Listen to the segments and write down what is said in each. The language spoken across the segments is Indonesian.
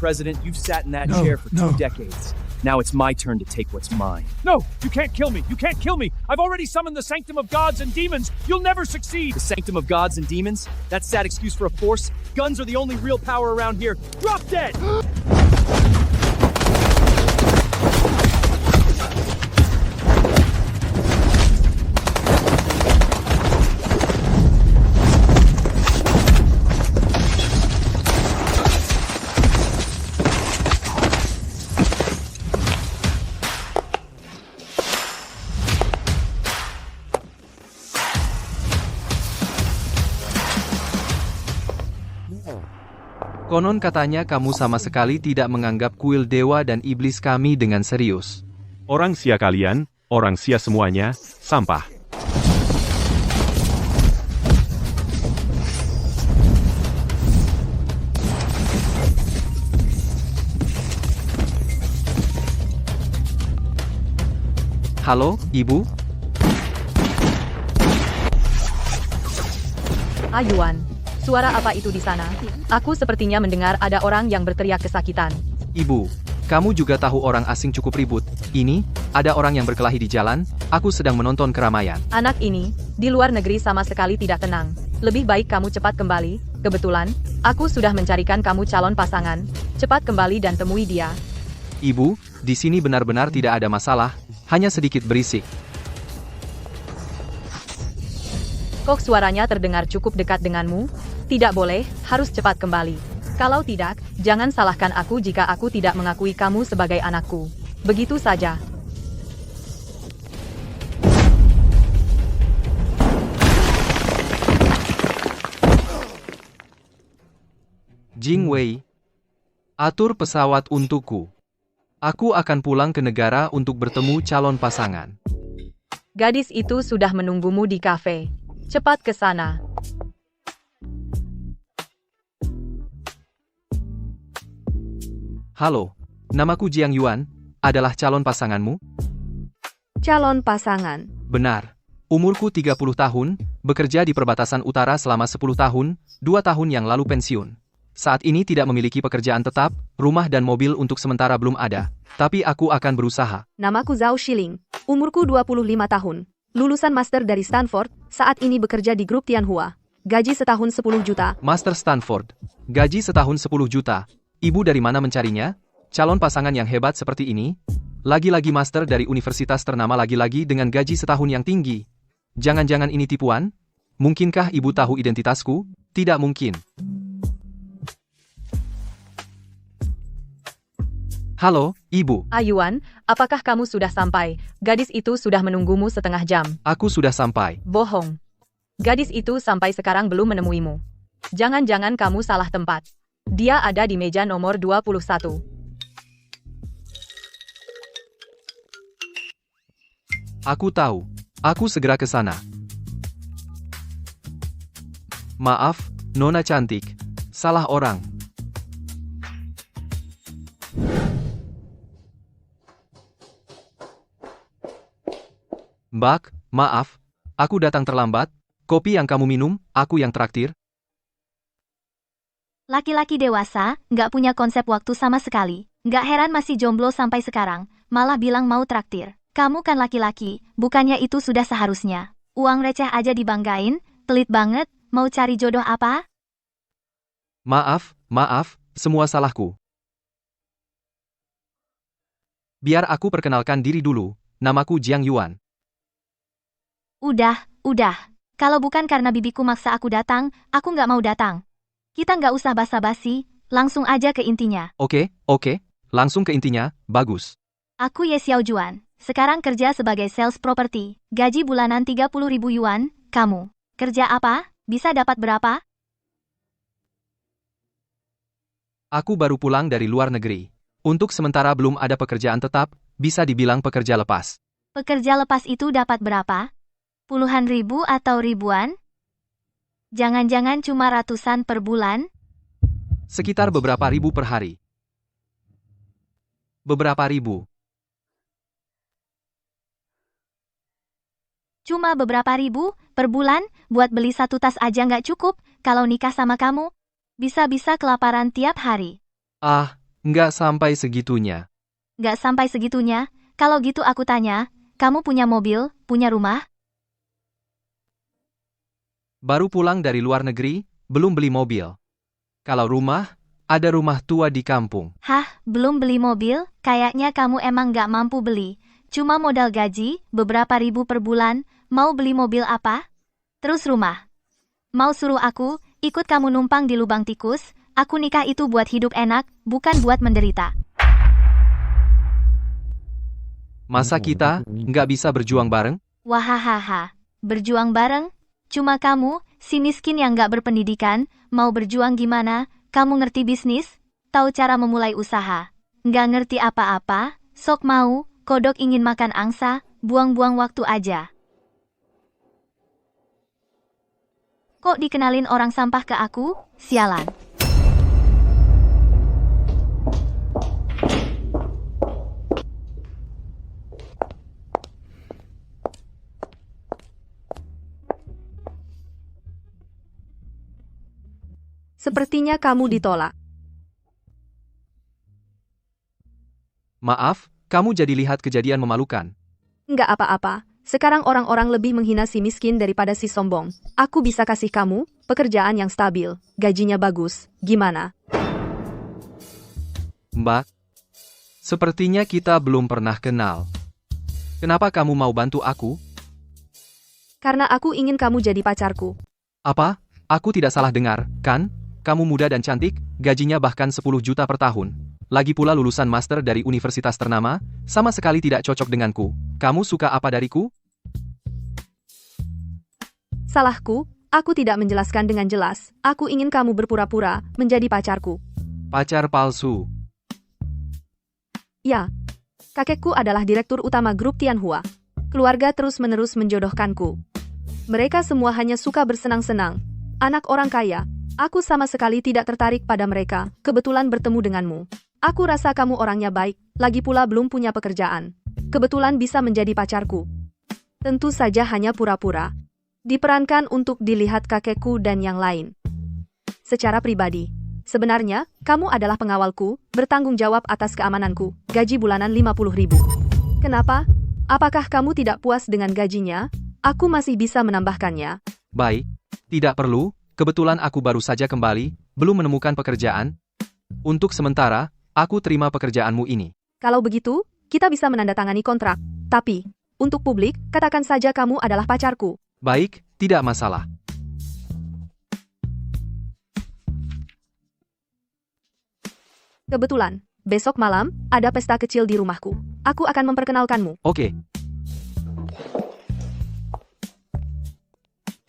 President, you've sat in that No, chair for no. 2 decades. Now it's my turn to take what's mine. No, you can't kill me. You can't kill me. I've already summoned the sanctum of gods and demons. You'll never succeed. The sanctum of gods and demons? That sad excuse for a force? Guns are the only real power around here. Drop dead! Konon katanya kamu sama sekali tidak menganggap kuil dewa dan iblis kami dengan serius. Orang sia kalian, orang sia semuanya, sampah. Halo, Ibu? Yuan, suara apa itu di sana? Aku sepertinya mendengar ada orang yang berteriak kesakitan. Ibu, kamu juga tahu orang asing cukup ribut. Ini, ada orang yang berkelahi di jalan, aku sedang menonton keramaian. Anak ini, di luar negeri sama sekali tidak tenang. Lebih baik kamu cepat kembali. Kebetulan, aku sudah mencarikan kamu calon pasangan. Cepat kembali dan temui dia. Ibu, di sini benar-benar tidak ada masalah, hanya sedikit berisik. Kok suaranya terdengar cukup dekat denganmu? Tidak boleh, harus cepat kembali. Kalau tidak, jangan salahkan aku jika aku tidak mengakui kamu sebagai anakku. Begitu saja. Jing Wei, atur pesawat untukku. Aku akan pulang ke negara untuk bertemu calon pasangan. Gadis itu sudah menunggumu di kafe. Cepat ke sana. Halo, namaku Jiang Yuan, adalah calon pasanganmu? Calon pasangan. Benar. Umurku 30 tahun, bekerja di perbatasan utara selama 10 tahun, 2 tahun yang lalu pensiun. Saat ini tidak memiliki pekerjaan tetap, rumah dan mobil untuk sementara belum ada. Tapi aku akan berusaha. Namaku Zhao Shiling. Umurku 25 tahun. Lulusan master dari Stanford, saat ini bekerja di grup Tianhua. Gaji setahun 10 juta. Master Stanford. Gaji setahun 10 juta. Ibu dari mana mencarinya? Calon pasangan yang hebat seperti ini? Lagi-lagi master dari universitas ternama lagi-lagi dengan gaji setahun yang tinggi. Jangan-jangan ini tipuan? Mungkinkah ibu tahu identitasku? Tidak mungkin. Halo, Ibu. Yuan, apakah kamu sudah sampai? Gadis itu sudah menunggumu setengah jam. Aku sudah sampai. Bohong. Gadis itu sampai sekarang belum menemuimu. Jangan-jangan kamu salah tempat. Dia ada di meja nomor 21. Aku tahu. Aku segera ke sana. Maaf, Nona cantik. Salah orang. Mbak, maaf. Aku datang terlambat. Kopi yang kamu minum, aku yang traktir. Laki-laki dewasa, nggak punya konsep waktu sama sekali. Nggak heran masih jomblo sampai sekarang, malah bilang mau traktir. Kamu kan laki-laki, bukannya itu sudah seharusnya. Uang receh aja dibanggain, pelit banget, mau cari jodoh apa? Maaf, semua salahku. Biar aku perkenalkan diri dulu, namaku Jiang Yuan. Udah. Kalau bukan karena bibiku maksa aku datang, aku nggak mau datang. Kita nggak usah basa-basi, langsung aja ke intinya. Oke, langsung ke intinya, bagus. Aku Ye Xiaojuan, sekarang kerja sebagai sales property, gaji bulanan 30.000 yuan, kamu. Kerja apa? Bisa dapat berapa? Aku baru pulang dari luar negeri. Untuk sementara belum ada pekerjaan tetap, bisa dibilang pekerja lepas. Pekerja lepas itu dapat berapa? Puluhan ribu atau ribuan? Jangan-jangan cuma ratusan per bulan? Sekitar beberapa ribu per hari. Beberapa ribu. Cuma beberapa ribu per bulan, buat beli satu tas aja nggak cukup, kalau nikah sama kamu. Bisa-bisa kelaparan tiap hari. Nggak sampai segitunya. Nggak sampai segitunya, kalau gitu aku tanya, kamu punya mobil, punya rumah? Baru pulang dari luar negeri, belum beli mobil. Kalau rumah, ada rumah tua di kampung. Hah, belum beli mobil? Kayaknya kamu emang nggak mampu beli. Cuma modal gaji, beberapa ribu per bulan, mau beli mobil apa? Terus rumah. Mau suruh aku, ikut kamu numpang di lubang tikus, aku nikah itu buat hidup enak, bukan buat menderita. Masa kita nggak bisa berjuang bareng? Wahahaha, berjuang bareng? Cuma kamu, si miskin yang nggak berpendidikan, mau berjuang gimana? Kamu ngerti bisnis? Tahu cara memulai usaha? Nggak ngerti apa-apa? Sok mau, kodok ingin makan angsa, buang-buang waktu aja. Kok dikenalin orang sampah ke aku? Sialan. Sepertinya kamu ditolak. Maaf, kamu jadi lihat kejadian memalukan. Nggak apa-apa. Sekarang orang-orang lebih menghina si miskin daripada si sombong. Aku bisa kasih kamu pekerjaan yang stabil, gajinya bagus. Gimana? Mbak, sepertinya kita belum pernah kenal. Kenapa kamu mau bantu aku? Karena aku ingin kamu jadi pacarku. Apa? Aku tidak salah dengar, kan? Kamu muda dan cantik, gajinya bahkan 10 juta per tahun. Lagi pula lulusan master dari universitas ternama, sama sekali tidak cocok denganku. Kamu suka apa dariku? Salahku, aku tidak menjelaskan dengan jelas. Aku ingin kamu berpura-pura menjadi pacarku. Pacar palsu. Ya, kakekku adalah direktur utama grup Tianhua. Keluarga terus-menerus menjodohkanku. Mereka semua hanya suka bersenang-senang. Anak orang kaya. Aku sama sekali tidak tertarik pada mereka, kebetulan bertemu denganmu. Aku rasa kamu orangnya baik, lagi pula belum punya pekerjaan. Kebetulan bisa menjadi pacarku. Tentu saja hanya pura-pura. Diperankan untuk dilihat kakekku dan yang lain. Secara pribadi, sebenarnya, kamu adalah pengawalku, bertanggung jawab atas keamananku, gaji bulanan 50.000. Kenapa? Apakah kamu tidak puas dengan gajinya? Aku masih bisa menambahkannya. Baik, tidak perlu. Kebetulan aku baru saja kembali, belum menemukan pekerjaan. Untuk sementara, aku terima pekerjaanmu ini. Kalau begitu, kita bisa menandatangani kontrak. Tapi, untuk publik, katakan saja kamu adalah pacarku. Baik, tidak masalah. Kebetulan, besok malam, ada pesta kecil di rumahku. Aku akan memperkenalkanmu. Oke.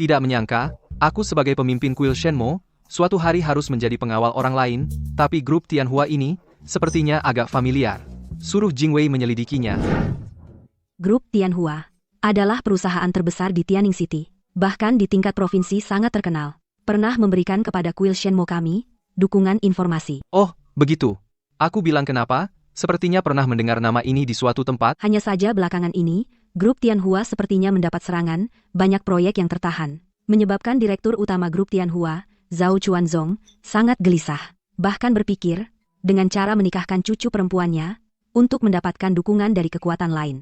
Tidak menyangka, aku sebagai pemimpin kuil Shenmue, suatu hari harus menjadi pengawal orang lain, tapi grup Tianhua ini, sepertinya agak familiar. Suruh Jingwei menyelidikinya. Grup Tianhua adalah perusahaan terbesar di Tianning City, bahkan di tingkat provinsi sangat terkenal. Pernah memberikan kepada kuil Shenmue kami, dukungan informasi. Oh, begitu. Aku bilang kenapa, sepertinya pernah mendengar nama ini di suatu tempat. Hanya saja belakangan ini, grup Tianhua sepertinya mendapat serangan, banyak proyek yang tertahan. Menyebabkan Direktur Utama Grup Tianhua, Zhao Chuanzong, sangat gelisah. Bahkan berpikir, dengan cara menikahkan cucu perempuannya, untuk mendapatkan dukungan dari kekuatan lain.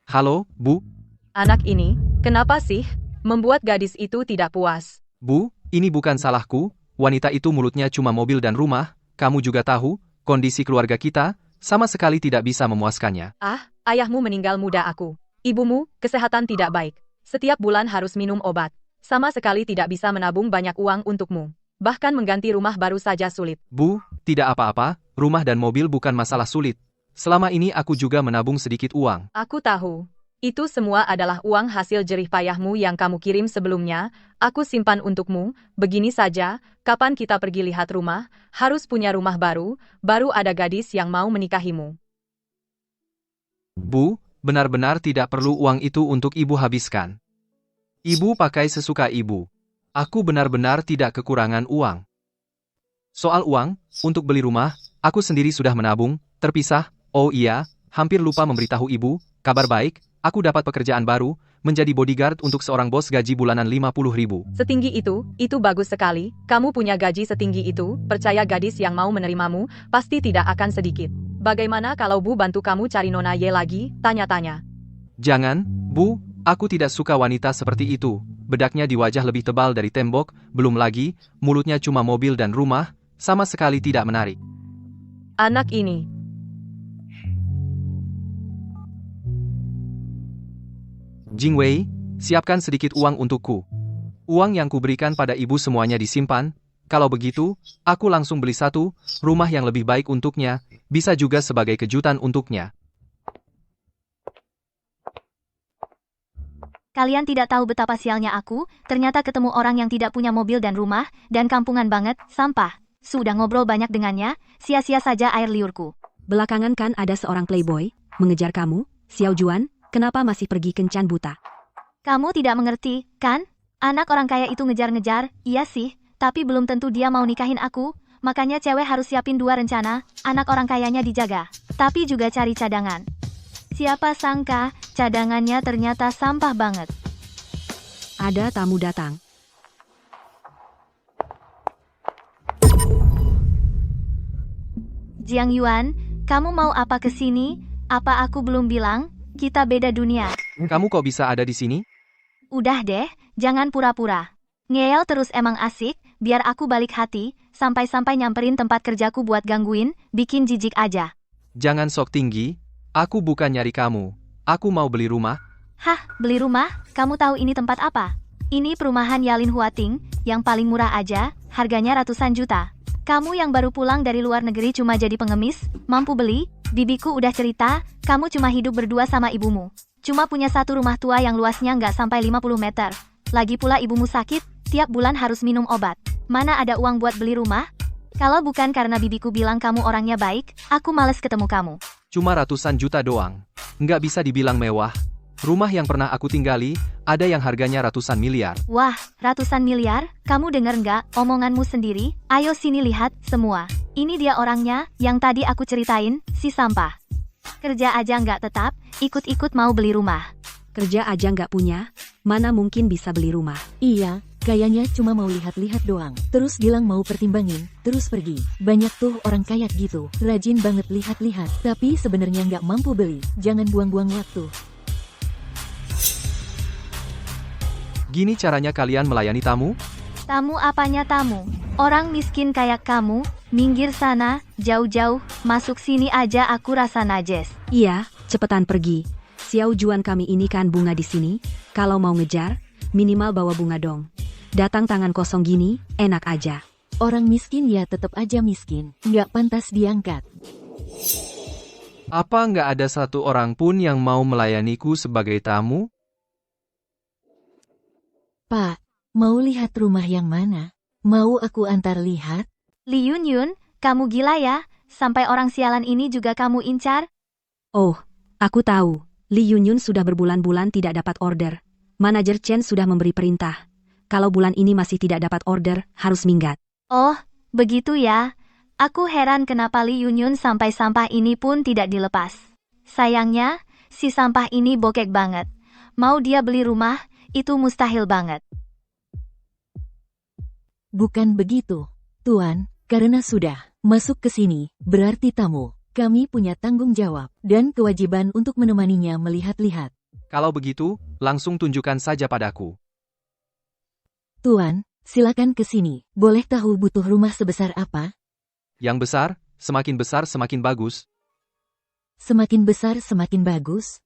Halo, Bu? Anak ini, kenapa sih membuat gadis itu tidak puas? Bu, ini bukan salahku, wanita itu mulutnya cuma mobil dan rumah, kamu juga tahu, kondisi keluarga kita, sama sekali tidak bisa memuaskannya. Ah, ayahmu meninggal muda aku. Ibumu, kesehatan tidak baik. Setiap bulan harus minum obat. Sama sekali tidak bisa menabung banyak uang untukmu. Bahkan mengganti rumah baru saja sulit. Bu, tidak apa-apa, rumah dan mobil bukan masalah sulit. Selama ini aku juga menabung sedikit uang. Aku tahu. Itu semua adalah uang hasil jerih payahmu yang kamu kirim sebelumnya. Aku simpan untukmu. Begini saja, kapan kita pergi lihat rumah, harus punya rumah baru, baru ada gadis yang mau menikahimu. Bu, benar-benar tidak perlu uang itu untuk ibu habiskan. Ibu pakai sesuka ibu. Aku benar-benar tidak kekurangan uang. Soal uang, untuk beli rumah, aku sendiri sudah menabung, terpisah. Oh iya, hampir lupa memberitahu ibu, kabar baik, aku dapat pekerjaan baru, menjadi bodyguard untuk seorang bos gaji bulanan 50.000. Setinggi itu bagus sekali. Kamu punya gaji setinggi itu, percaya gadis yang mau menerimamu, pasti tidak akan sedikit. Bagaimana kalau Bu bantu kamu cari Nona Ye lagi? Tanya-tanya. Jangan, Bu, aku tidak suka wanita seperti itu. Bedaknya di wajah lebih tebal dari tembok, belum lagi, mulutnya cuma mobil dan rumah, sama sekali tidak menarik. Anak ini. Jingwei, siapkan sedikit uang untukku. Uang yang kuberikan pada ibu semuanya disimpan. Kalau begitu, aku langsung beli satu rumah yang lebih baik untuknya, bisa juga sebagai kejutan untuknya. Kalian tidak tahu betapa sialnya aku, ternyata ketemu orang yang tidak punya mobil dan rumah, dan kampungan banget, sampah. Sudah ngobrol banyak dengannya, sia-sia saja air liurku. Belakangan kan ada seorang playboy mengejar kamu, Xiao Juan, kenapa masih pergi kencan buta? Kamu tidak mengerti, kan? Anak orang kaya itu ngejar-ngejar, iya sih, tapi belum tentu dia mau nikahin aku, makanya cewek harus siapin 2 rencana, anak orang kayanya dijaga, tapi juga cari cadangan. Siapa sangka, cadangannya ternyata sampah banget. Ada tamu datang. Jiang Yuan, kamu mau apa ke sini? Apa aku belum bilang? Kita beda dunia. Kamu kok bisa ada di sini? Udah deh, jangan pura-pura. Ngeyel terus emang asik, biar aku balik hati, sampai-sampai nyamperin tempat kerjaku buat gangguin, bikin jijik aja. Jangan sok tinggi, aku bukan nyari kamu. Aku mau beli rumah. Hah, beli rumah? Kamu tahu ini tempat apa? Ini perumahan Yalin Huating, yang paling murah aja, harganya ratusan juta. Kamu yang baru pulang dari luar negeri cuma jadi pengemis, mampu beli? Bibiku udah cerita, kamu cuma hidup berdua sama ibumu. Cuma punya satu rumah tua yang luasnya nggak sampai 50 meter. Lagi pula ibumu sakit, tiap bulan harus minum obat. Mana ada uang buat beli rumah? Kalau bukan karena bibiku bilang kamu orangnya baik, aku males ketemu kamu. Cuma ratusan juta doang. Nggak bisa dibilang mewah. Rumah yang pernah aku tinggali, ada yang harganya ratusan miliar. Wah, ratusan miliar? Kamu denger nggak omonganmu sendiri? Ayo sini lihat, semua. Ini dia orangnya, yang tadi aku ceritain, si sampah. Kerja aja nggak tetap, ikut-ikut mau beli rumah. Kerja aja nggak punya, mana mungkin bisa beli rumah? Iya, kayaknya cuma mau lihat-lihat doang. Terus bilang mau pertimbangin, terus pergi. Banyak tuh orang kaya gitu, rajin banget lihat-lihat, tapi sebenarnya nggak mampu beli. Jangan buang-buang waktu. Gini caranya kalian melayani tamu? Tamu apanya tamu? Orang miskin kayak kamu, minggir sana, jauh-jauh, masuk sini aja aku rasa najis. Iya, cepetan pergi. Xiao Juan kami ini kan bunga di sini. Kalau mau ngejar, minimal bawa bunga dong. Datang tangan kosong gini, enak aja. Orang miskin ya tetap aja miskin, nggak pantas diangkat. Apa nggak ada satu orang pun yang mau melayaniku sebagai tamu? Pak, mau lihat rumah yang mana? Mau aku antar lihat? Li Yunyun, kamu gila ya? Sampai orang sialan ini juga kamu incar? Oh, aku tahu. Li Yunyun sudah berbulan-bulan tidak dapat order. Manajer Chen sudah memberi perintah. Kalau bulan ini masih tidak dapat order, harus minggat. Oh, begitu ya. Aku heran kenapa Li Yunyun sampai sampah ini pun tidak dilepas. Sayangnya, si sampah ini bokek banget. Mau dia beli rumah, itu mustahil banget. Bukan begitu, Tuan, karena sudah masuk ke sini, berarti tamu. Kami punya tanggung jawab dan kewajiban untuk menemaninya melihat-lihat. Kalau begitu, langsung tunjukkan saja padaku. Tuan, silakan ke sini. Boleh tahu butuh rumah sebesar apa? Yang besar semakin bagus. Semakin besar semakin bagus?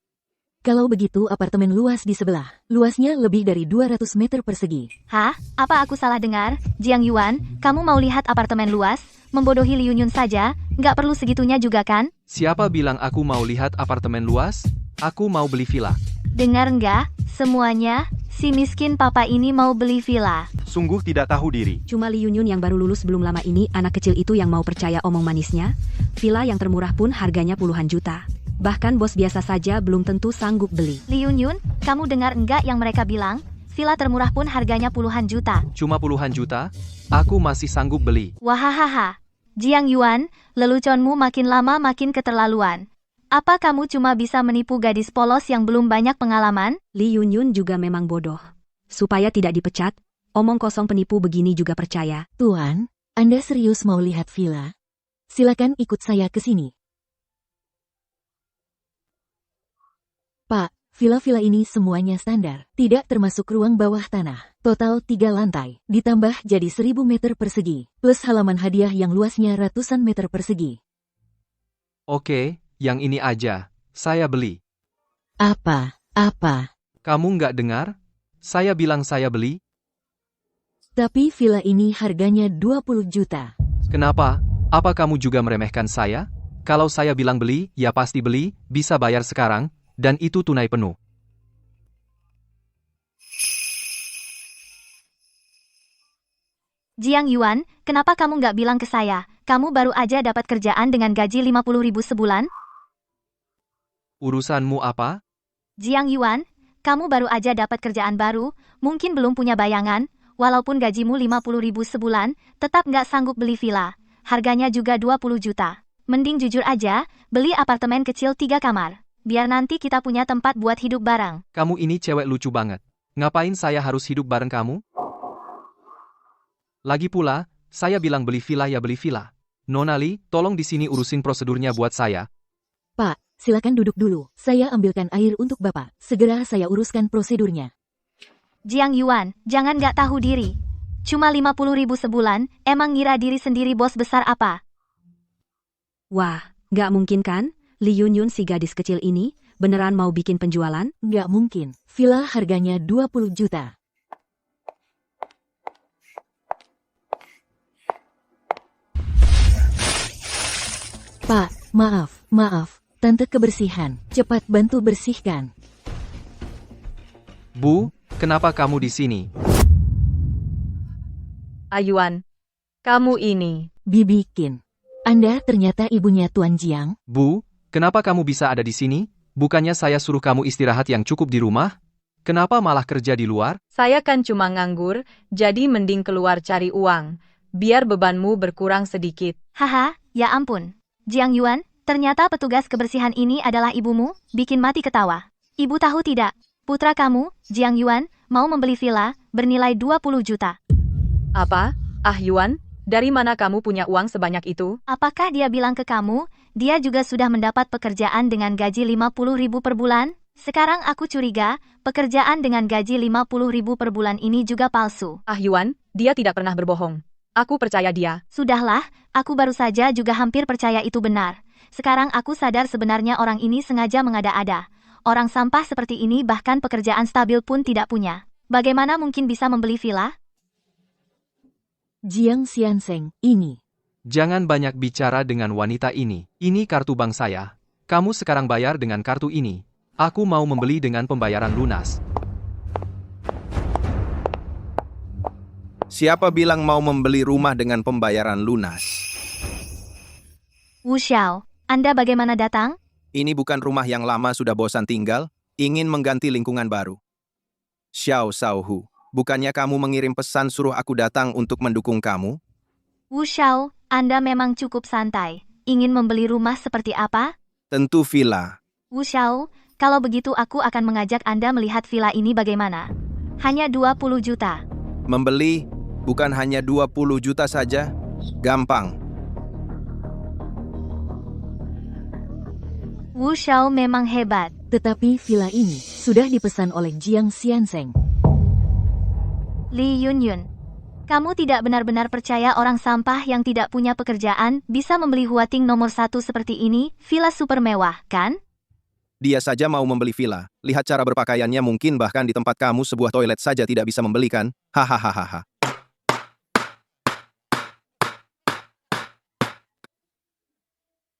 Kalau begitu apartemen luas di sebelah. Luasnya lebih dari 200 meter persegi. Hah? Apa aku salah dengar? Jiang Yuan, kamu mau lihat apartemen luas? Membodohi Li Yunyun saja, nggak perlu segitunya juga kan? Siapa bilang aku mau lihat apartemen luas? Aku mau beli villa. Dengar nggak? Semuanya, si miskin papa ini mau beli villa. Sungguh tidak tahu diri. Cuma Li Yunyun yang baru lulus belum lama ini, anak kecil itu yang mau percaya omong manisnya. Villa yang termurah pun harganya puluhan juta. Bahkan bos biasa saja belum tentu sanggup beli. Li Yunyun, kamu dengar enggak yang mereka bilang? Villa termurah pun harganya puluhan juta. Cuma puluhan juta? Aku masih sanggup beli. Wahahaha. Jiang Yuan, leluconmu makin lama makin keterlaluan. Apa kamu cuma bisa menipu gadis polos yang belum banyak pengalaman? Li Yunyun juga memang bodoh. Supaya tidak dipecat, omong kosong penipu begini juga percaya. Tuan, Anda serius mau lihat villa? Silakan ikut saya ke sini. Pak, villa-villa ini semuanya standar, tidak termasuk ruang bawah tanah. Total 3 lantai, ditambah jadi 1000 meter persegi, plus halaman hadiah yang luasnya ratusan meter persegi. Oke, yang ini aja. Saya beli. Apa? Kamu nggak dengar? Saya bilang saya beli. Tapi villa ini harganya 20 juta. Kenapa? Apa kamu juga meremehkan saya? Kalau saya bilang beli, ya pasti beli, bisa bayar sekarang, dan itu tunai penuh. Jiang Yuan, kenapa kamu nggak bilang ke saya? Kamu baru aja dapat kerjaan dengan gaji 50.000 sebulan? Urusanmu apa? Jiang Yuan, kamu baru aja dapat kerjaan baru, mungkin belum punya bayangan, walaupun gajimu 50.000 sebulan, tetap nggak sanggup beli villa. Harganya juga 20 juta. Mending jujur aja, beli apartemen kecil 3 kamar. Biar nanti kita punya tempat buat hidup bareng. Kamu ini cewek lucu banget. Ngapain saya harus hidup bareng kamu? Lagi pula, saya bilang beli villa ya beli villa. Nona Li, tolong di sini urusin prosedurnya buat saya. Pak, silakan duduk dulu. Saya ambilkan air untuk Bapak. Segera saya uruskan prosedurnya. Jiang Yuan, jangan nggak tahu diri. Cuma 50.000 sebulan, emang ngira diri sendiri bos besar apa? Wah, nggak mungkin kan? Li Yunyun si gadis kecil ini, beneran mau bikin penjualan? Nggak mungkin. Villa harganya 20 juta. Pak, maaf. Tante kebersihan, cepat bantu bersihkan. Bu, kenapa kamu di sini? Ayuan, kamu ini. Bibikin. Anda ternyata ibunya Tuan Jiang? Bu, kenapa kamu bisa ada di sini? Bukannya saya suruh kamu istirahat yang cukup di rumah? Kenapa malah kerja di luar? Saya kan cuma nganggur, jadi mending keluar cari uang. Biar bebanmu berkurang sedikit. Haha, ya ampun. Jiang Yuan, ternyata petugas kebersihan ini adalah ibumu, bikin mati ketawa. Ibu tahu tidak, putra kamu, Jiang Yuan, mau membeli villa, bernilai 20 juta. Apa? Ah Yuan, dari mana kamu punya uang sebanyak itu? Apakah dia bilang ke kamu, dia juga sudah mendapat pekerjaan dengan gaji 50.000 per bulan? Sekarang aku curiga, pekerjaan dengan gaji 50.000 per bulan ini juga palsu. Ah Yuan, dia tidak pernah berbohong. Aku percaya dia. Sudahlah, aku baru saja juga hampir percaya itu benar. Sekarang aku sadar sebenarnya orang ini sengaja mengada-ada. Orang sampah seperti ini bahkan pekerjaan stabil pun tidak punya. Bagaimana mungkin bisa membeli villa? Jiang Xianseng, ini. Jangan banyak bicara dengan wanita ini. Ini kartu bank saya. Kamu sekarang bayar dengan kartu ini. Aku mau membeli dengan pembayaran lunas. Siapa bilang mau membeli rumah dengan pembayaran lunas? Wu Xiao, Anda bagaimana datang? Ini bukan rumah yang lama sudah bosan tinggal, ingin mengganti lingkungan baru. Xiao Shaohu, bukannya kamu mengirim pesan suruh aku datang untuk mendukung kamu? Wu Xiao, Anda memang cukup santai. Ingin membeli rumah seperti apa? Tentu villa. Wu Xiao, kalau begitu aku akan mengajak Anda melihat villa ini bagaimana. Hanya 20 juta. Membeli bukan hanya 20 juta saja, gampang. Wu Xiao memang hebat. Tetapi villa ini sudah dipesan oleh Jiang Xianseng. Li Yunyun, kamu tidak benar-benar percaya orang sampah yang tidak punya pekerjaan bisa membeli Huating nomor 1 seperti ini, villa super mewah, kan? Dia saja mau membeli villa. Lihat cara berpakaiannya, mungkin bahkan di tempat kamu sebuah toilet saja tidak bisa membelikan. Hahaha.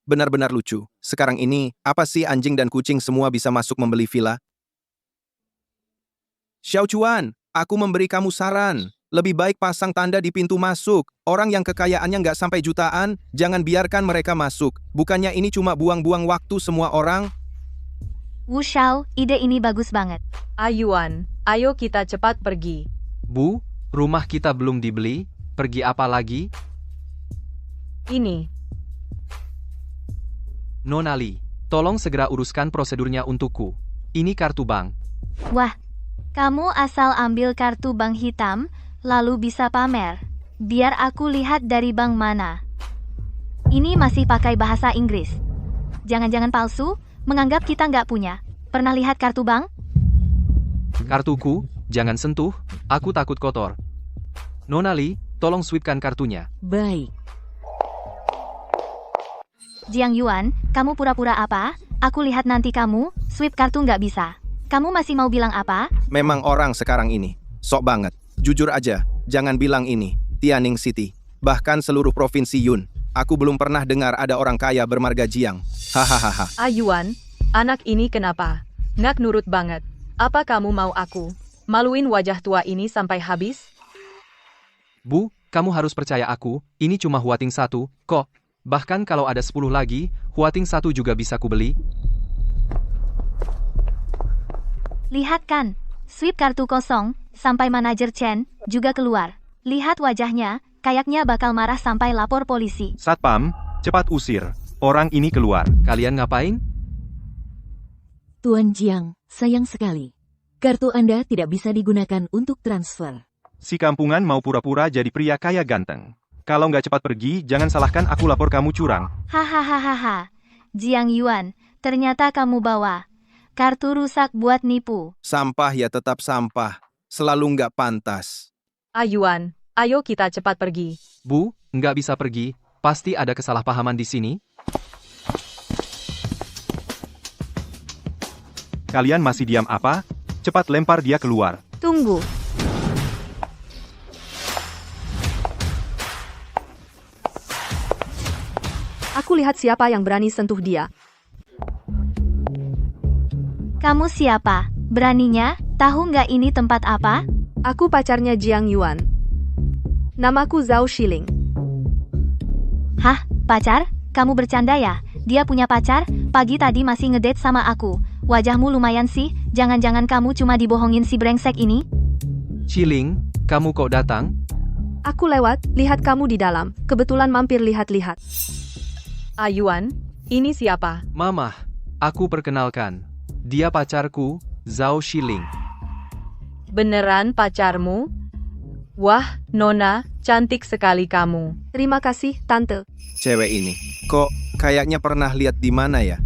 Benar-benar lucu. Sekarang ini, apa sih anjing dan kucing semua bisa masuk membeli villa? Xiao Chuan, aku memberi kamu saran. Lebih baik pasang tanda di pintu masuk. Orang yang kekayaannya nggak sampai jutaan, jangan biarkan mereka masuk. Bukannya ini cuma buang-buang waktu semua orang? Wu Xiao, ide ini bagus banget. Ayuan, ayo kita cepat pergi. Bu, rumah kita belum dibeli, pergi apa lagi? Ini. Nona Li, tolong segera uruskan prosedurnya untukku. Ini kartu bank. Wah, kamu asal ambil kartu bank hitam, lalu bisa pamer. Biar aku lihat dari bank mana. Ini masih pakai bahasa Inggris. Jangan-jangan palsu, menganggap kita nggak punya. Pernah lihat kartu bank? Kartuku, jangan sentuh, aku takut kotor. Nona Lee, tolong sweepkan kartunya. Baik. Jiang Yuan, kamu pura-pura apa? Aku lihat nanti kamu, sweep kartu nggak bisa. Kamu masih mau bilang apa? Memang orang sekarang ini. Sok banget. Jujur aja, jangan bilang ini. Tianning City. Bahkan seluruh provinsi Yun. Aku belum pernah dengar ada orang kaya bermarga Jiang. Hahaha. Ayuan, anak ini kenapa? Ngak nurut banget. Apa kamu mau aku maluin wajah tua ini sampai habis? Bu, kamu harus percaya aku, ini cuma Huating 1, kok. Bahkan kalau ada 10 lagi, Huating 1 juga bisa kubeli. Lihat kan, sweep kartu kosong, sampai manajer Chen juga keluar. Lihat wajahnya, kayaknya bakal marah sampai lapor polisi. Satpam, cepat usir. Orang ini keluar. Kalian ngapain? Tuan Jiang, sayang sekali. Kartu Anda tidak bisa digunakan untuk transfer. Si kampungan mau pura-pura jadi pria kaya ganteng. Kalau nggak cepat pergi, jangan salahkan aku lapor kamu curang. Hahaha. Jiang Yuan, ternyata kamu bawa kartu rusak buat nipu. Sampah ya tetap sampah. Selalu nggak pantas. Ayuan, ayo kita cepat pergi. Bu, nggak bisa pergi, pasti ada kesalahpahaman di sini. Kalian masih diam apa? Cepat lempar dia keluar. Tunggu. Aku lihat siapa yang berani sentuh dia. Kamu siapa? Beraninya? Tahu nggak ini tempat apa? Aku pacarnya Jiang Yuan. Namaku Zhao Shiling. Hah? Pacar? Kamu bercanda ya? Dia punya pacar? Pagi tadi masih ngedate sama aku. Wajahmu lumayan sih, jangan-jangan kamu cuma dibohongin si brengsek ini? Shiling, kamu kok datang? Aku lewat, lihat kamu di dalam. Kebetulan mampir lihat-lihat. Ayuan, ini siapa? Mama, aku perkenalkan. Dia pacarku, Zhao Shiling. Beneran pacarmu? Wah, Nona, cantik sekali kamu. Terima kasih, Tante. Cewek ini. Kok kayaknya pernah lihat di mana ya?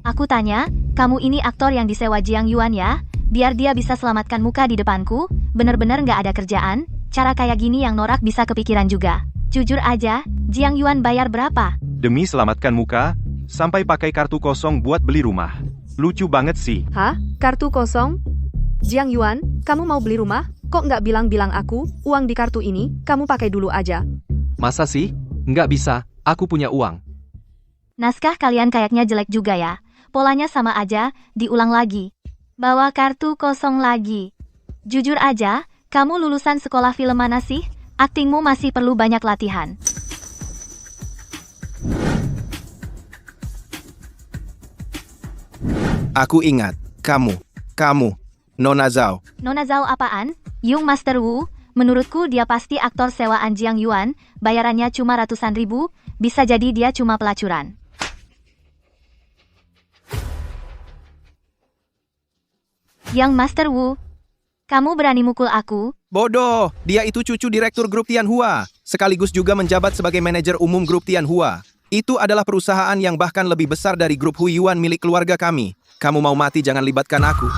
Aku tanya, kamu ini aktor yang disewa Jiang Yuan ya? Biar dia bisa selamatkan muka di depanku? Bener-bener nggak ada kerjaan? Cara kayak gini yang norak bisa kepikiran juga. Jujur aja, Jiang Yuan bayar berapa? Demi selamatkan muka, sampai pakai kartu kosong buat beli rumah. Lucu banget sih. Hah? Kartu kosong? Jiang Yuan, kamu mau beli rumah? Kok nggak bilang-bilang aku, uang di kartu ini, kamu pakai dulu aja. Masa sih? Nggak bisa, aku punya uang. Naskah kalian kayaknya jelek juga ya. Polanya sama aja, diulang lagi. Bawa kartu kosong lagi. Jujur aja, kamu lulusan sekolah film mana sih? Aktingmu masih perlu banyak latihan. Aku ingat, kamu, Nona Zhao. Nona Zhao apaan? Yung Master Wu, menurutku dia pasti aktor sewaan Jiang Yuan, bayarannya cuma ratusan ribu, bisa jadi dia cuma pelacuran. Yang Master Wu, kamu berani mukul aku? Bodoh, dia itu cucu direktur grup Tianhua, sekaligus juga menjabat sebagai manajer umum grup Tianhua. Itu adalah perusahaan yang bahkan lebih besar dari grup Huiyuan milik keluarga kami. Kamu mau mati jangan libatkan aku.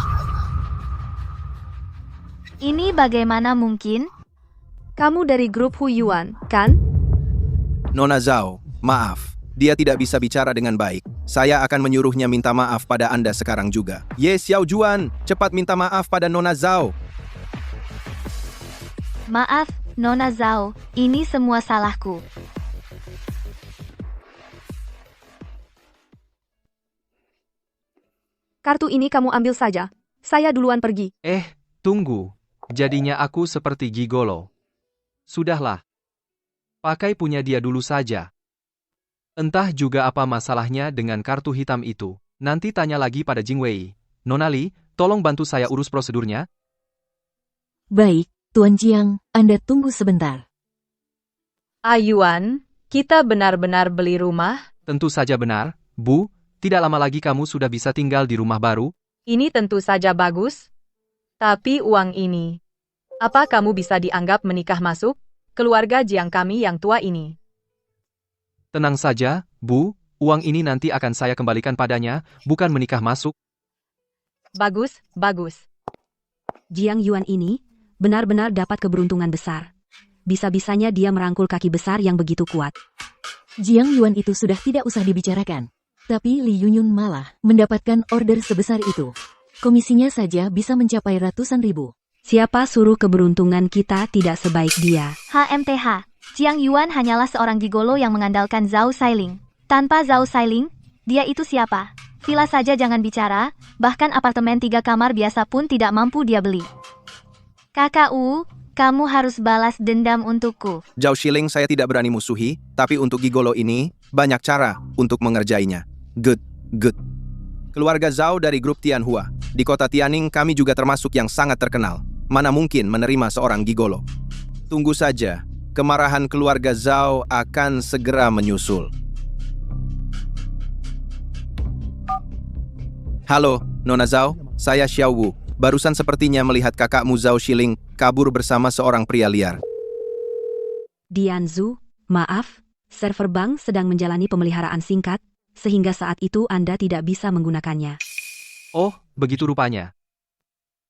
Ini bagaimana mungkin? Kamu dari grup Huiyuan, kan? Nona Zhao, maaf. Dia tidak bisa bicara dengan baik. Saya akan menyuruhnya minta maaf pada Anda sekarang juga. Ye Xiao Juan, cepat minta maaf pada Nona Zhao. Maaf, Nona Zhao, ini semua salahku. Kartu ini kamu ambil saja. Saya duluan pergi. Tunggu. Jadinya aku seperti gigolo. Sudahlah. Pakai punya dia dulu saja. Entah juga apa masalahnya dengan kartu hitam itu. Nanti tanya lagi pada Jing Wei. Nona Li, tolong bantu saya urus prosedurnya. Baik, Tuan Jiang, Anda tunggu sebentar. Ayuan, kita benar-benar beli rumah? Tentu saja benar, Bu. tidak lama lagi kamu sudah bisa tinggal di rumah baru. Ini tentu saja bagus. Tapi uang ini, apa kamu bisa dianggap menikah masuk keluarga Jiang kami yang tua ini? Tenang saja, Bu, uang ini nanti akan saya kembalikan padanya, bukan menikah masuk. Bagus, bagus. Jiang Yuan ini benar-benar dapat keberuntungan besar. Bisa-bisanya dia merangkul kaki besar yang begitu kuat. Jiang Yuan itu sudah tidak usah dibicarakan. Tapi Li Yunyun malah mendapatkan order sebesar itu. Komisinya saja bisa mencapai ratusan ribu. Siapa suruh keberuntungan kita tidak sebaik dia? HMTH, Jiang Yuan hanyalah seorang gigolo yang mengandalkan Zhao Sailing. Tanpa Zhao Sailing, dia itu siapa? Villa saja jangan bicara, bahkan apartemen 3 kamar biasa pun tidak mampu dia beli. Kakak Wu, kamu harus balas dendam untukku. Zhao Shiling saya tidak berani musuhi, tapi untuk gigolo ini, banyak cara untuk mengerjainya. Good. Keluarga Zhao dari grup Tianhua. Di kota Tianning kami juga termasuk yang sangat terkenal. Mana mungkin menerima seorang gigolo. Tunggu saja, kemarahan keluarga Zhao akan segera menyusul. Halo, Nona Zhao, saya Xiao Wu. Barusan sepertinya melihat kakakmu Zhao Shiling kabur bersama seorang pria liar. Dianzu, maaf, server bank sedang menjalani pemeliharaan singkat, sehingga saat itu Anda tidak bisa menggunakannya. Oh, begitu rupanya.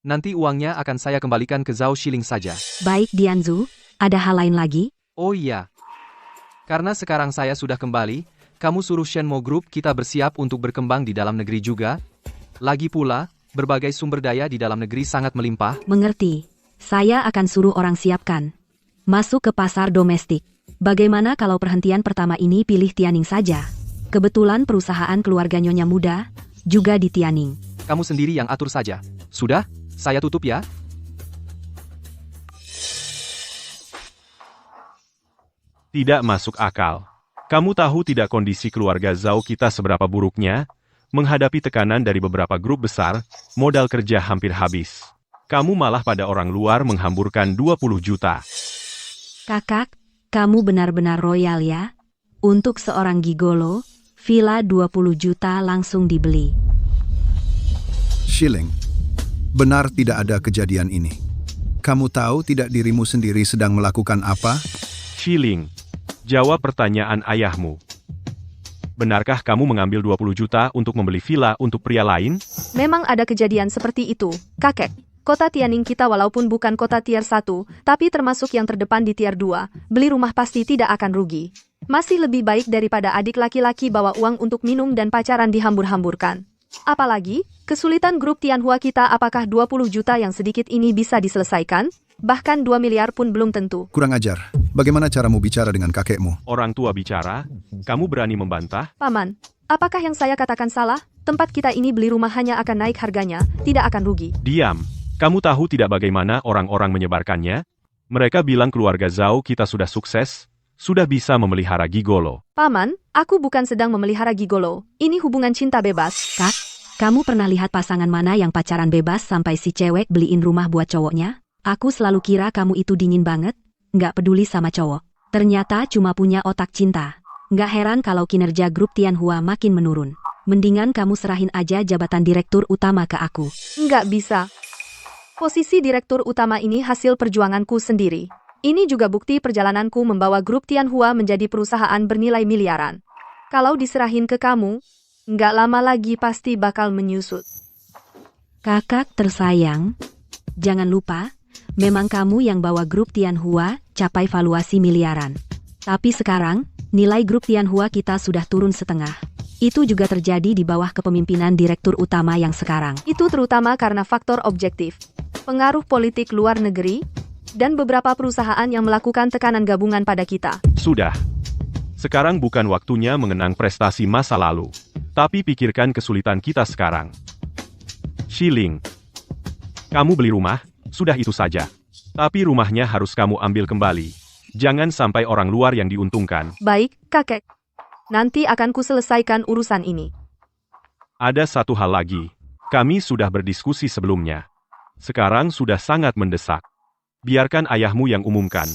Nanti uangnya akan saya kembalikan ke Zhao Shiling saja. Baik Dianzu, ada hal lain lagi? Oh iya. Karena sekarang saya sudah kembali, kamu suruh Shenmue Group kita bersiap untuk berkembang di dalam negeri juga. Lagi pula, berbagai sumber daya di dalam negeri sangat melimpah. Mengerti. Saya akan suruh orang siapkan. Masuk ke pasar domestik. Bagaimana kalau perhentian pertama ini pilih Tianning saja? Kebetulan perusahaan keluarga Nyonya Muda juga di Tianning. Kamu sendiri yang atur saja. Sudah, saya tutup ya. Tidak masuk akal. Kamu tahu tidak kondisi keluarga Zhao kita seberapa buruknya? Menghadapi tekanan dari beberapa grup besar, modal kerja hampir habis. Kamu malah pada orang luar menghamburkan 20 juta. Kakak, kamu benar-benar royal ya? Untuk seorang gigolo, villa 20 juta langsung dibeli. Shiling, benar tidak ada kejadian ini. Kamu tahu tidak dirimu sendiri sedang melakukan apa? Shiling, jawab pertanyaan ayahmu. Benarkah kamu mengambil 20 juta untuk membeli villa untuk pria lain? Memang ada kejadian seperti itu, kakek. Kota Tianning kita walaupun bukan kota tier 1, tapi termasuk yang terdepan di tier 2, beli rumah pasti tidak akan rugi. Masih lebih baik daripada adik laki-laki bawa uang untuk minum dan pacaran dihambur-hamburkan. Apalagi, kesulitan grup Tianhua kita apakah 20 juta yang sedikit ini bisa diselesaikan? Bahkan 2 miliar pun belum tentu. Kurang ajar. Bagaimana caramu bicara dengan kakekmu? Orang tua bicara, kamu berani membantah? Paman, apakah yang saya katakan salah? Tempat kita ini beli rumah hanya akan naik harganya, tidak akan rugi. Diam. Kamu tahu tidak bagaimana orang-orang menyebarkannya? Mereka bilang keluarga Zhao kita sudah sukses, sudah bisa memelihara gigolo. Paman, aku bukan sedang memelihara gigolo. Ini hubungan cinta bebas. Kak, kamu pernah lihat pasangan mana yang pacaran bebas sampai si cewek beliin rumah buat cowoknya? Aku selalu kira kamu itu dingin banget, nggak peduli sama cowok. Ternyata cuma punya otak cinta. Nggak heran kalau kinerja grup Tianhua makin menurun. Mendingan kamu serahin aja jabatan direktur utama ke aku. Nggak bisa. Posisi direktur utama ini hasil perjuanganku sendiri. Ini juga bukti perjalananku membawa grup Tianhua menjadi perusahaan bernilai miliaran. Kalau diserahin ke kamu, nggak lama lagi pasti bakal menyusut. Kakak tersayang, jangan lupa, memang kamu yang bawa grup Tianhua capai valuasi miliaran. Tapi sekarang, nilai grup Tianhua kita sudah turun setengah. Itu juga terjadi di bawah kepemimpinan direktur utama yang sekarang. Itu terutama karena faktor objektif, pengaruh politik luar negeri, dan beberapa perusahaan yang melakukan tekanan gabungan pada kita. Sudah. Sekarang bukan waktunya mengenang prestasi masa lalu. Tapi pikirkan kesulitan kita sekarang. Shiling, kamu beli rumah, sudah itu saja. Tapi rumahnya harus kamu ambil kembali. Jangan sampai orang luar yang diuntungkan. Baik, kakek. Nanti akan kuselesaikan urusan ini. Ada satu hal lagi. Kami sudah berdiskusi sebelumnya. Sekarang sudah sangat mendesak. Biarkan ayahmu yang umumkan.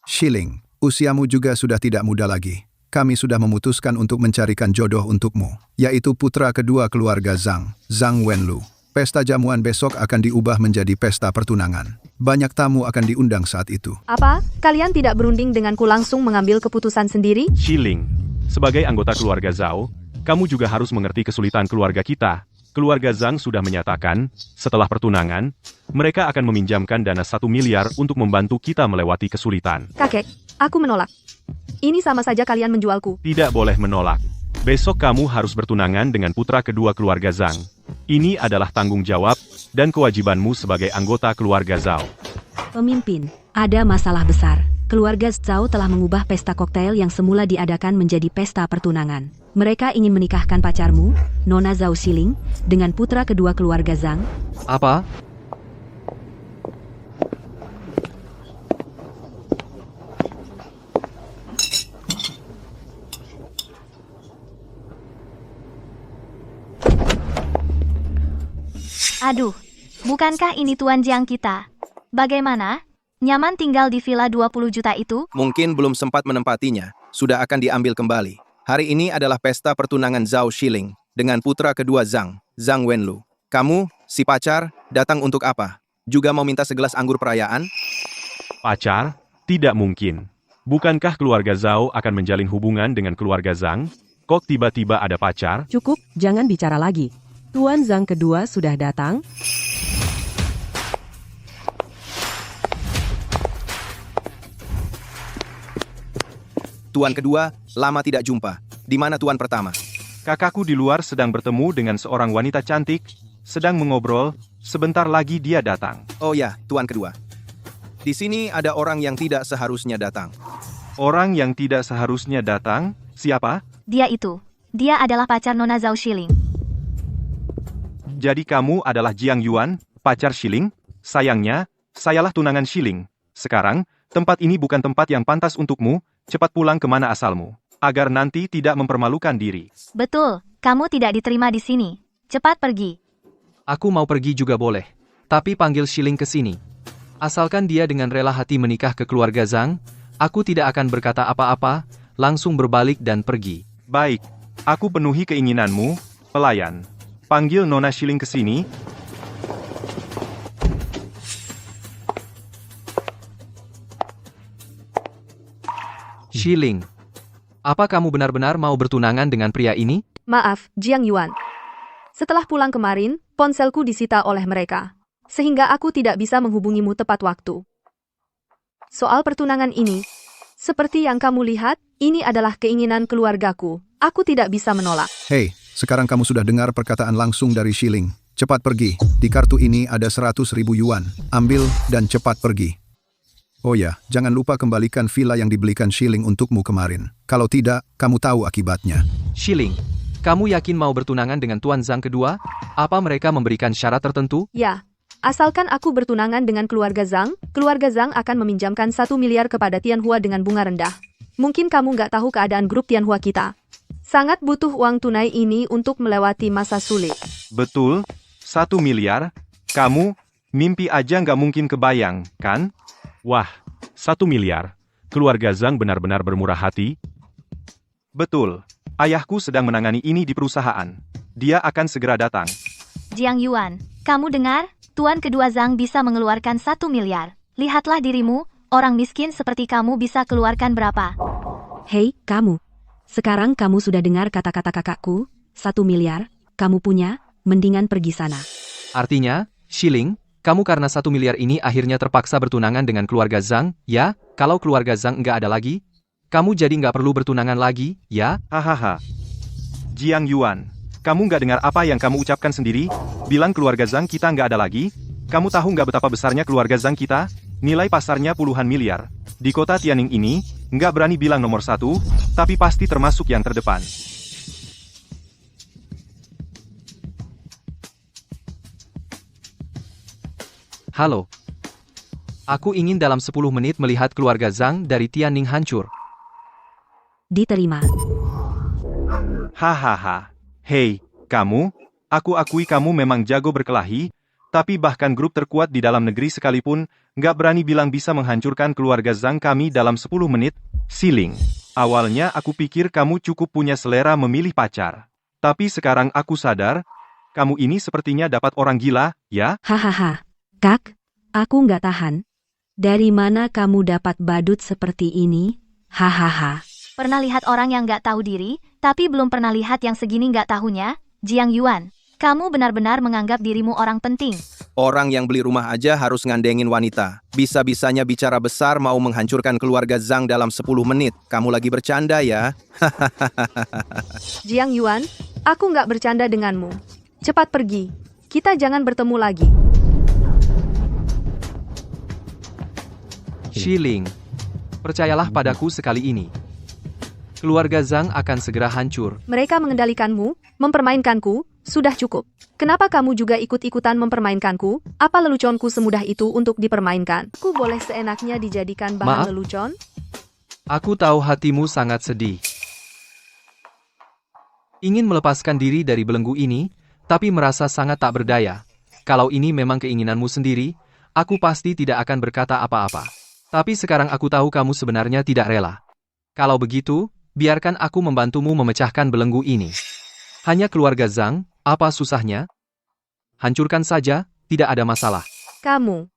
Shiling, usiamu juga sudah tidak muda lagi. kami sudah memutuskan untuk mencarikan jodoh untukmu, yaitu putra kedua keluarga Zhang, Zhang Wenlu. Pesta jamuan besok akan diubah menjadi pesta pertunangan. Banyak tamu akan diundang saat itu. Apa? Kalian tidak berunding denganku langsung mengambil keputusan sendiri? Xiling, sebagai anggota keluarga Zhao, kamu juga harus mengerti kesulitan keluarga kita. Keluarga Zhang sudah menyatakan, setelah pertunangan, mereka akan meminjamkan dana 1 miliar untuk membantu kita melewati kesulitan. Kakek, aku menolak. Ini sama saja kalian menjualku. Tidak boleh menolak. Besok kamu harus bertunangan dengan putra kedua keluarga Zhang. Ini adalah tanggung jawab dan kewajibanmu sebagai anggota keluarga Zhao. Pemimpin, ada masalah besar. Keluarga Zhao telah mengubah pesta koktail yang semula diadakan menjadi pesta pertunangan. Mereka ingin menikahkan pacarmu, Nona Zhao Xiling, dengan putra kedua keluarga Zhang. Apa? Aduh, bukankah ini Tuan Jiang kita? Bagaimana? Nyaman tinggal di villa 20 juta itu? Mungkin belum sempat menempatinya, sudah akan diambil kembali. Hari ini adalah pesta pertunangan Zhao Xiling dengan putra kedua Zhang, Zhang Wenlu. Kamu, si pacar, datang untuk apa? Juga mau minta segelas anggur perayaan? Pacar? Tidak mungkin. Bukankah keluarga Zhao akan menjalin hubungan dengan keluarga Zhang? Kok tiba-tiba ada pacar? Cukup, jangan bicara lagi. Tuan Zhang kedua sudah datang. Tuan kedua, lama tidak jumpa. Di mana tuan pertama? Kakakku di luar sedang bertemu dengan seorang wanita cantik, sedang mengobrol, sebentar lagi dia datang. Oh ya, tuan kedua. Di sini ada orang yang tidak seharusnya datang. Orang yang tidak seharusnya datang? Siapa? Dia itu. Dia adalah pacar Nona Zhao Xiling. Jadi kamu adalah Jiang Yuan, pacar Xiling? Sayangnya, sayalah tunangan Xiling. Sekarang, tempat ini bukan tempat yang pantas untukmu, cepat pulang kemana asalmu, agar nanti tidak mempermalukan diri. Betul, kamu tidak diterima di sini. Cepat pergi. Aku mau pergi juga boleh. Tapi panggil Xiling ke sini. Asalkan dia dengan rela hati menikah ke keluarga Zhang, aku tidak akan berkata apa-apa, langsung berbalik dan pergi. Baik, aku penuhi keinginanmu, pelayan. Panggil Nona Xiling ke sini. Xiling, apa kamu benar-benar mau bertunangan dengan pria ini? Maaf, Jiang Yuan. Setelah pulang kemarin, ponselku disita oleh mereka. Sehingga aku tidak bisa menghubungimu tepat waktu. Soal pertunangan ini, seperti yang kamu lihat, ini adalah keinginan keluargaku. Aku tidak bisa menolak. Hei, sekarang kamu sudah dengar perkataan langsung dari Xiling. Cepat pergi. Di kartu ini ada 100.000 yuan. Ambil dan cepat pergi. Oh ya, jangan lupa kembalikan villa yang dibelikan Xiling untukmu kemarin. Kalau tidak, kamu tahu akibatnya. Xiling, kamu yakin mau bertunangan dengan Tuan Zhang kedua? Apa mereka memberikan syarat tertentu? Ya, asalkan aku bertunangan dengan keluarga Zhang akan meminjamkan 1 miliar kepada Tianhua dengan bunga rendah. Mungkin kamu nggak tahu keadaan grup Tianhua kita. Sangat butuh uang tunai ini untuk melewati masa sulit. Betul, 1 miliar. Kamu, mimpi aja nggak mungkin kebayang, kan? Wah, 1 miliar. Keluarga Zhang benar-benar bermurah hati. Betul, ayahku sedang menangani ini di perusahaan. Dia akan segera datang. Jiang Yuan, kamu dengar? Tuan kedua Zhang bisa mengeluarkan 1 miliar. Lihatlah dirimu, orang miskin seperti kamu bisa keluarkan berapa? Hei, kamu. Sekarang kamu sudah dengar kata-kata kakakku, 1 miliar, kamu punya, mendingan pergi sana. Artinya, Xiling, kamu karena 1 miliar ini akhirnya terpaksa bertunangan dengan keluarga Zhang, ya? Kalau keluarga Zhang nggak ada lagi, kamu jadi nggak perlu bertunangan lagi, ya? Hahaha. Jiang Yuan, kamu nggak dengar apa yang kamu ucapkan sendiri? Bilang keluarga Zhang kita nggak ada lagi? Kamu tahu nggak betapa besarnya keluarga Zhang kita? Nilai pasarnya puluhan miliar. Di kota Tianning ini, nggak berani bilang nomor 1, tapi pasti termasuk yang terdepan. Halo. Aku ingin dalam 10 menit melihat keluarga Zhang dari Tianning hancur. Diterima. Hahaha. Hei, kamu, aku akui kamu memang jago berkelahi, tapi bahkan grup terkuat di dalam negeri sekalipun, nggak berani bilang bisa menghancurkan keluarga Zhang kami dalam 10 menit, Xiling. Awalnya aku pikir kamu cukup punya selera memilih pacar. Tapi sekarang aku sadar, kamu ini sepertinya dapat orang gila, ya? Hahaha. Kak, aku nggak tahan. Dari mana kamu dapat badut seperti ini? Hahaha. Pernah lihat orang yang nggak tahu diri, tapi belum pernah lihat yang segini nggak tahunya? Jiang Yuan, kamu benar-benar menganggap dirimu orang penting. Orang yang beli rumah aja harus ngandengin wanita. Bisa-bisanya bicara besar mau menghancurkan keluarga Zhang dalam 10 menit. Kamu lagi bercanda ya? Jiang Yuan, aku nggak bercanda denganmu. Cepat pergi. Kita jangan bertemu lagi. Shiling, percayalah padaku sekali ini. Keluarga Zhang akan segera hancur. Mereka mengendalikanmu, mempermainkanku, sudah cukup. Kenapa kamu juga ikut-ikutan mempermainkanku? Apa leluconku semudah itu untuk dipermainkan? Aku boleh seenaknya dijadikan bahan Maaf? lelucon? Aku tahu hatimu sangat sedih. Ingin melepaskan diri dari belenggu ini, tapi merasa sangat tak berdaya. Kalau ini memang keinginanmu sendiri, aku pasti tidak akan berkata apa-apa. Tapi sekarang aku tahu kamu sebenarnya tidak rela. Kalau begitu, biarkan aku membantumu memecahkan belenggu ini. Hanya keluarga Zhang, apa susahnya? Hancurkan saja, tidak ada masalah. Kamu.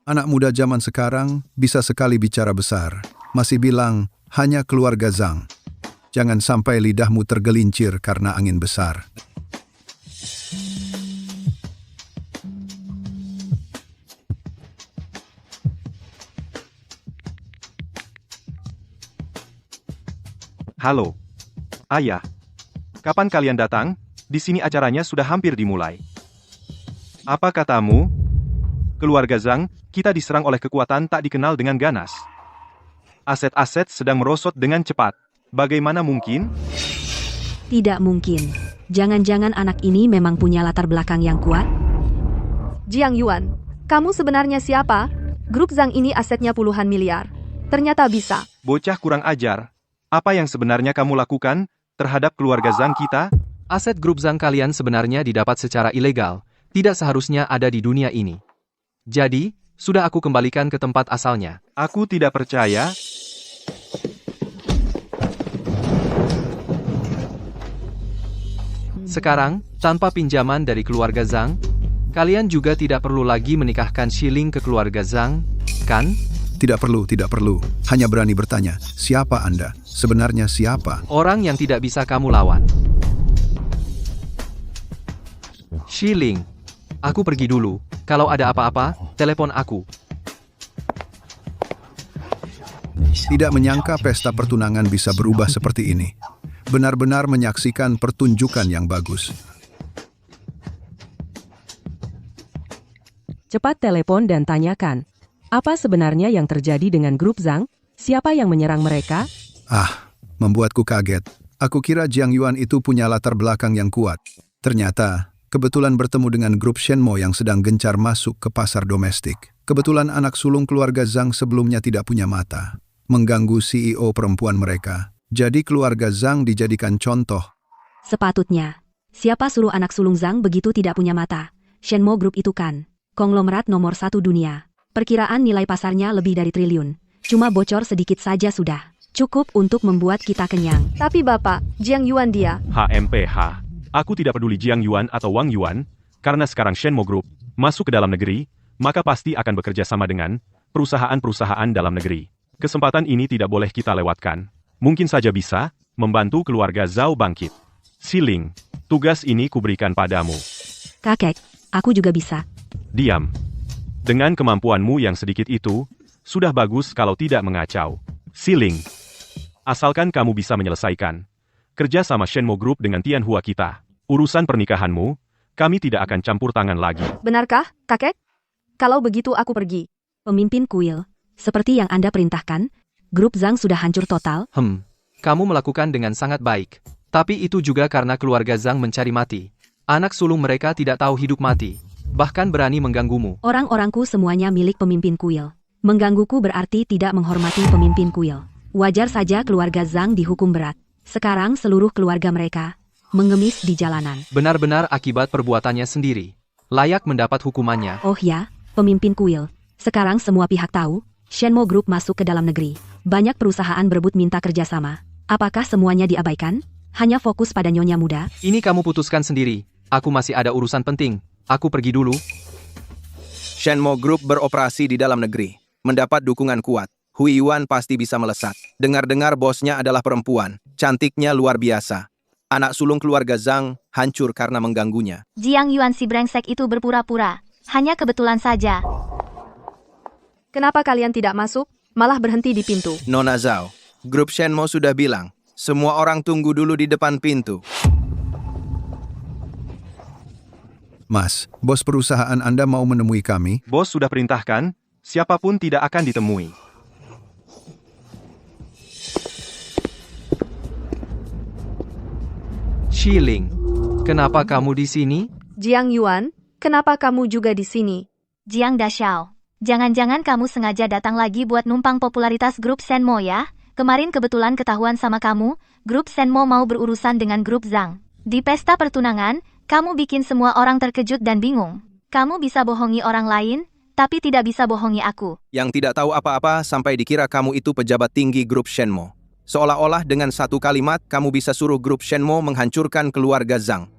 Anak muda zaman sekarang bisa sekali bicara besar. Masih bilang, hanya keluarga Zhang. Jangan sampai lidahmu tergelincir karena angin besar. Halo. Ayah. Kapan kalian datang? Di sini acaranya sudah hampir dimulai. Apa katamu? Keluarga Zhang, kita diserang oleh kekuatan tak dikenal dengan ganas. Aset-aset sedang merosot dengan cepat. Bagaimana mungkin? Tidak mungkin. Jangan-jangan anak ini memang punya latar belakang yang kuat? Jiang Yuan, kamu sebenarnya siapa? Grup Zhang ini asetnya puluhan miliar. Ternyata bisa. Bocah kurang ajar. Apa yang sebenarnya kamu lakukan terhadap keluarga Zhang kita? Aset grup Zhang kalian sebenarnya didapat secara ilegal, tidak seharusnya ada di dunia ini. Jadi, sudah aku kembalikan ke tempat asalnya. Aku tidak percaya. Sekarang, tanpa pinjaman dari keluarga Zhang, kalian juga tidak perlu lagi menikahkan Shiling ke keluarga Zhang, kan? Tidak perlu, tidak perlu. Hanya berani bertanya, siapa Anda? Sebenarnya siapa? Orang yang tidak bisa kamu lawan. Shiling, aku pergi dulu. Kalau ada apa-apa, telepon aku. Tidak menyangka pesta pertunangan bisa berubah seperti ini. Benar-benar menyaksikan pertunjukan yang bagus. Cepat telepon dan tanyakan. Apa sebenarnya yang terjadi dengan grup Zhang? Siapa yang menyerang mereka? Ah, membuatku kaget. Aku kira Jiang Yuan itu punya latar belakang yang kuat. Ternyata, kebetulan bertemu dengan grup Shenmo yang sedang gencar masuk ke pasar domestik. Kebetulan anak sulung keluarga Zhang sebelumnya tidak punya mata. Mengganggu CEO perempuan mereka. Jadi keluarga Zhang dijadikan contoh. Sepatutnya. Siapa suruh anak sulung Zhang begitu tidak punya mata? Shenmo Group itu kan konglomerat nomor 1 dunia. Perkiraan nilai pasarnya lebih dari triliun. Cuma bocor sedikit saja sudah. Cukup untuk membuat kita kenyang. Tapi Bapak, Jiang Yuan dia. HMPH. Aku tidak peduli Jiang Yuan atau Wang Yuan, karena sekarang Shenmo Group masuk ke dalam negeri, maka pasti akan bekerja sama dengan perusahaan-perusahaan dalam negeri. Kesempatan ini tidak boleh kita lewatkan. Mungkin saja bisa membantu keluarga Zhao bangkit. Shiling, tugas ini kuberikan padamu. Kakek, aku juga bisa. Diam. Dengan kemampuanmu yang sedikit itu, sudah bagus kalau tidak mengacau. Shiling, asalkan kamu bisa menyelesaikan kerja sama Shenmo Group dengan Tianhua kita. Urusan pernikahanmu, kami tidak akan campur tangan lagi. Benarkah, kakek? Kalau begitu aku pergi. Pemimpin kuil, seperti yang Anda perintahkan, grup Zhang sudah hancur total. Kamu melakukan dengan sangat baik. Tapi itu juga karena keluarga Zhang mencari mati. Anak sulung mereka tidak tahu hidup mati. Bahkan berani mengganggumu. Orang-orangku semuanya milik pemimpin kuil. Menggangguku berarti tidak menghormati pemimpin kuil. Wajar saja keluarga Zhang dihukum berat. Sekarang seluruh keluarga mereka mengemis di jalanan. Benar-benar akibat perbuatannya sendiri. Layak mendapat hukumannya. Oh ya, pemimpin kuil. Sekarang semua pihak tahu, Shenmue Group masuk ke dalam negeri. Banyak perusahaan berebut minta kerjasama. Apakah semuanya diabaikan? Hanya fokus pada nyonya muda? Ini kamu putuskan sendiri. Aku masih ada urusan penting. Aku pergi dulu. Shenmue Group beroperasi di dalam negeri. Mendapat dukungan kuat. Hui Yuan pasti bisa melesat. Dengar-dengar bosnya adalah perempuan. Cantiknya luar biasa. Anak sulung keluarga Zhang hancur karena mengganggunya. Jiang Yuan si brengsek itu berpura-pura. Hanya kebetulan saja. Kenapa kalian tidak masuk, malah berhenti di pintu? Nona Zhao, grup Shenmue sudah bilang, semua orang tunggu dulu di depan pintu. Mas, bos perusahaan Anda mau menemui kami? Bos sudah perintahkan, siapapun tidak akan ditemui. Shiling, kenapa kamu di sini? Jiang Yuan, kenapa kamu juga di sini? Jiang Dashao. Jangan-jangan kamu sengaja datang lagi buat numpang popularitas grup Shenmue ya? Kemarin kebetulan ketahuan sama kamu, grup Shenmue mau berurusan dengan grup Zhang. Di pesta pertunangan, kamu bikin semua orang terkejut dan bingung. Kamu bisa bohongi orang lain, tapi tidak bisa bohongi aku. Yang tidak tahu apa-apa sampai dikira kamu itu pejabat tinggi grup Shenmue. Seolah-olah dengan satu kalimat kamu bisa suruh grup Shenmue menghancurkan keluarga Zhang.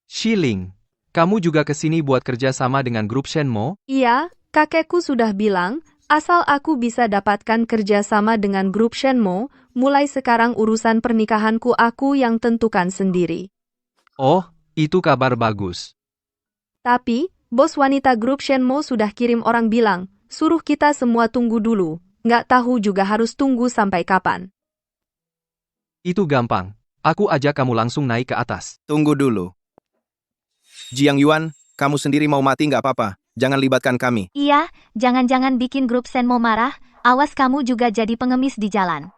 Shiling, kamu juga kesini buat kerja sama dengan grup Shenmue? Iya, kakekku sudah bilang, asal aku bisa dapatkan kerja sama dengan grup Shenmue, mulai sekarang urusan pernikahanku aku yang tentukan sendiri. Oh, itu kabar bagus. Tapi, bos wanita grup Shenmue sudah kirim orang bilang, suruh kita semua tunggu dulu. Nggak tahu juga harus tunggu sampai kapan. Itu gampang. Aku ajak kamu langsung naik ke atas. Tunggu dulu. Jiang Yuan, kamu sendiri mau mati nggak apa-apa. Jangan libatkan kami. Iya, jangan-jangan bikin grup Shenmue marah, awas kamu juga jadi pengemis di jalan.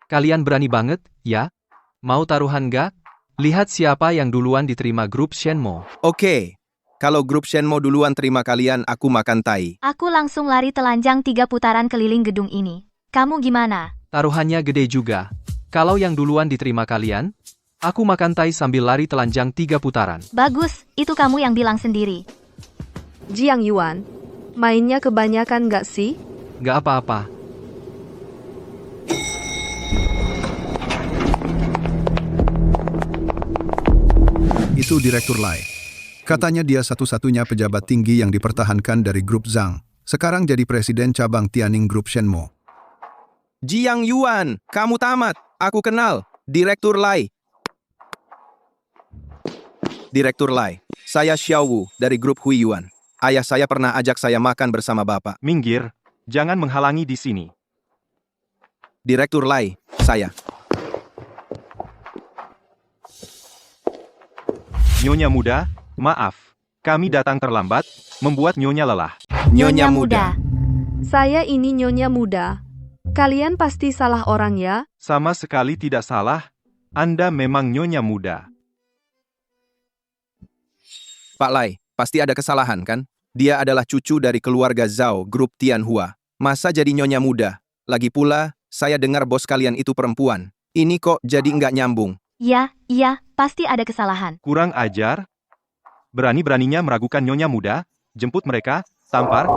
Kalian berani banget, ya? Mau taruhan nggak? Lihat siapa yang duluan diterima grup Shenmue. Oke. Kalau grup Shenmue duluan terima kalian, aku makan tai. Aku langsung lari telanjang 3 putaran keliling gedung ini. Kamu gimana? Taruhannya gede juga. Kalau yang duluan diterima kalian, aku makan tai sambil lari telanjang 3 putaran. Bagus, itu kamu yang bilang sendiri. Jiang Yuan, mainnya kebanyakan nggak sih? Nggak apa-apa. Itu Direktur Lai. Katanya dia satu-satunya pejabat tinggi yang dipertahankan dari grup Zhang. Sekarang jadi presiden cabang Tianning Group Shenmue. Jiang Yuan, kamu tamat. Aku kenal. Direktur Lai. Direktur Lai, saya Xiao Wu dari grup Hui Yuan. Ayah saya pernah ajak saya makan bersama Bapak. Minggir, jangan menghalangi di sini. Direktur Lai, saya. Nyonya muda, maaf. Kami datang terlambat, membuat Nyonya lelah. Nyonya muda. Saya ini Nyonya muda. Kalian pasti salah orang ya? Sama sekali tidak salah. Anda memang Nyonya muda. Pak Lai, pasti ada kesalahan kan? Dia adalah cucu dari keluarga Zhao, grup Tianhua. Masa jadi nyonya muda? Lagi pula, saya dengar bos kalian itu perempuan. Ini kok jadi nggak nyambung. Iya, pasti ada kesalahan. Kurang ajar. Berani-beraninya meragukan Nyonya muda. Jemput mereka, tampar.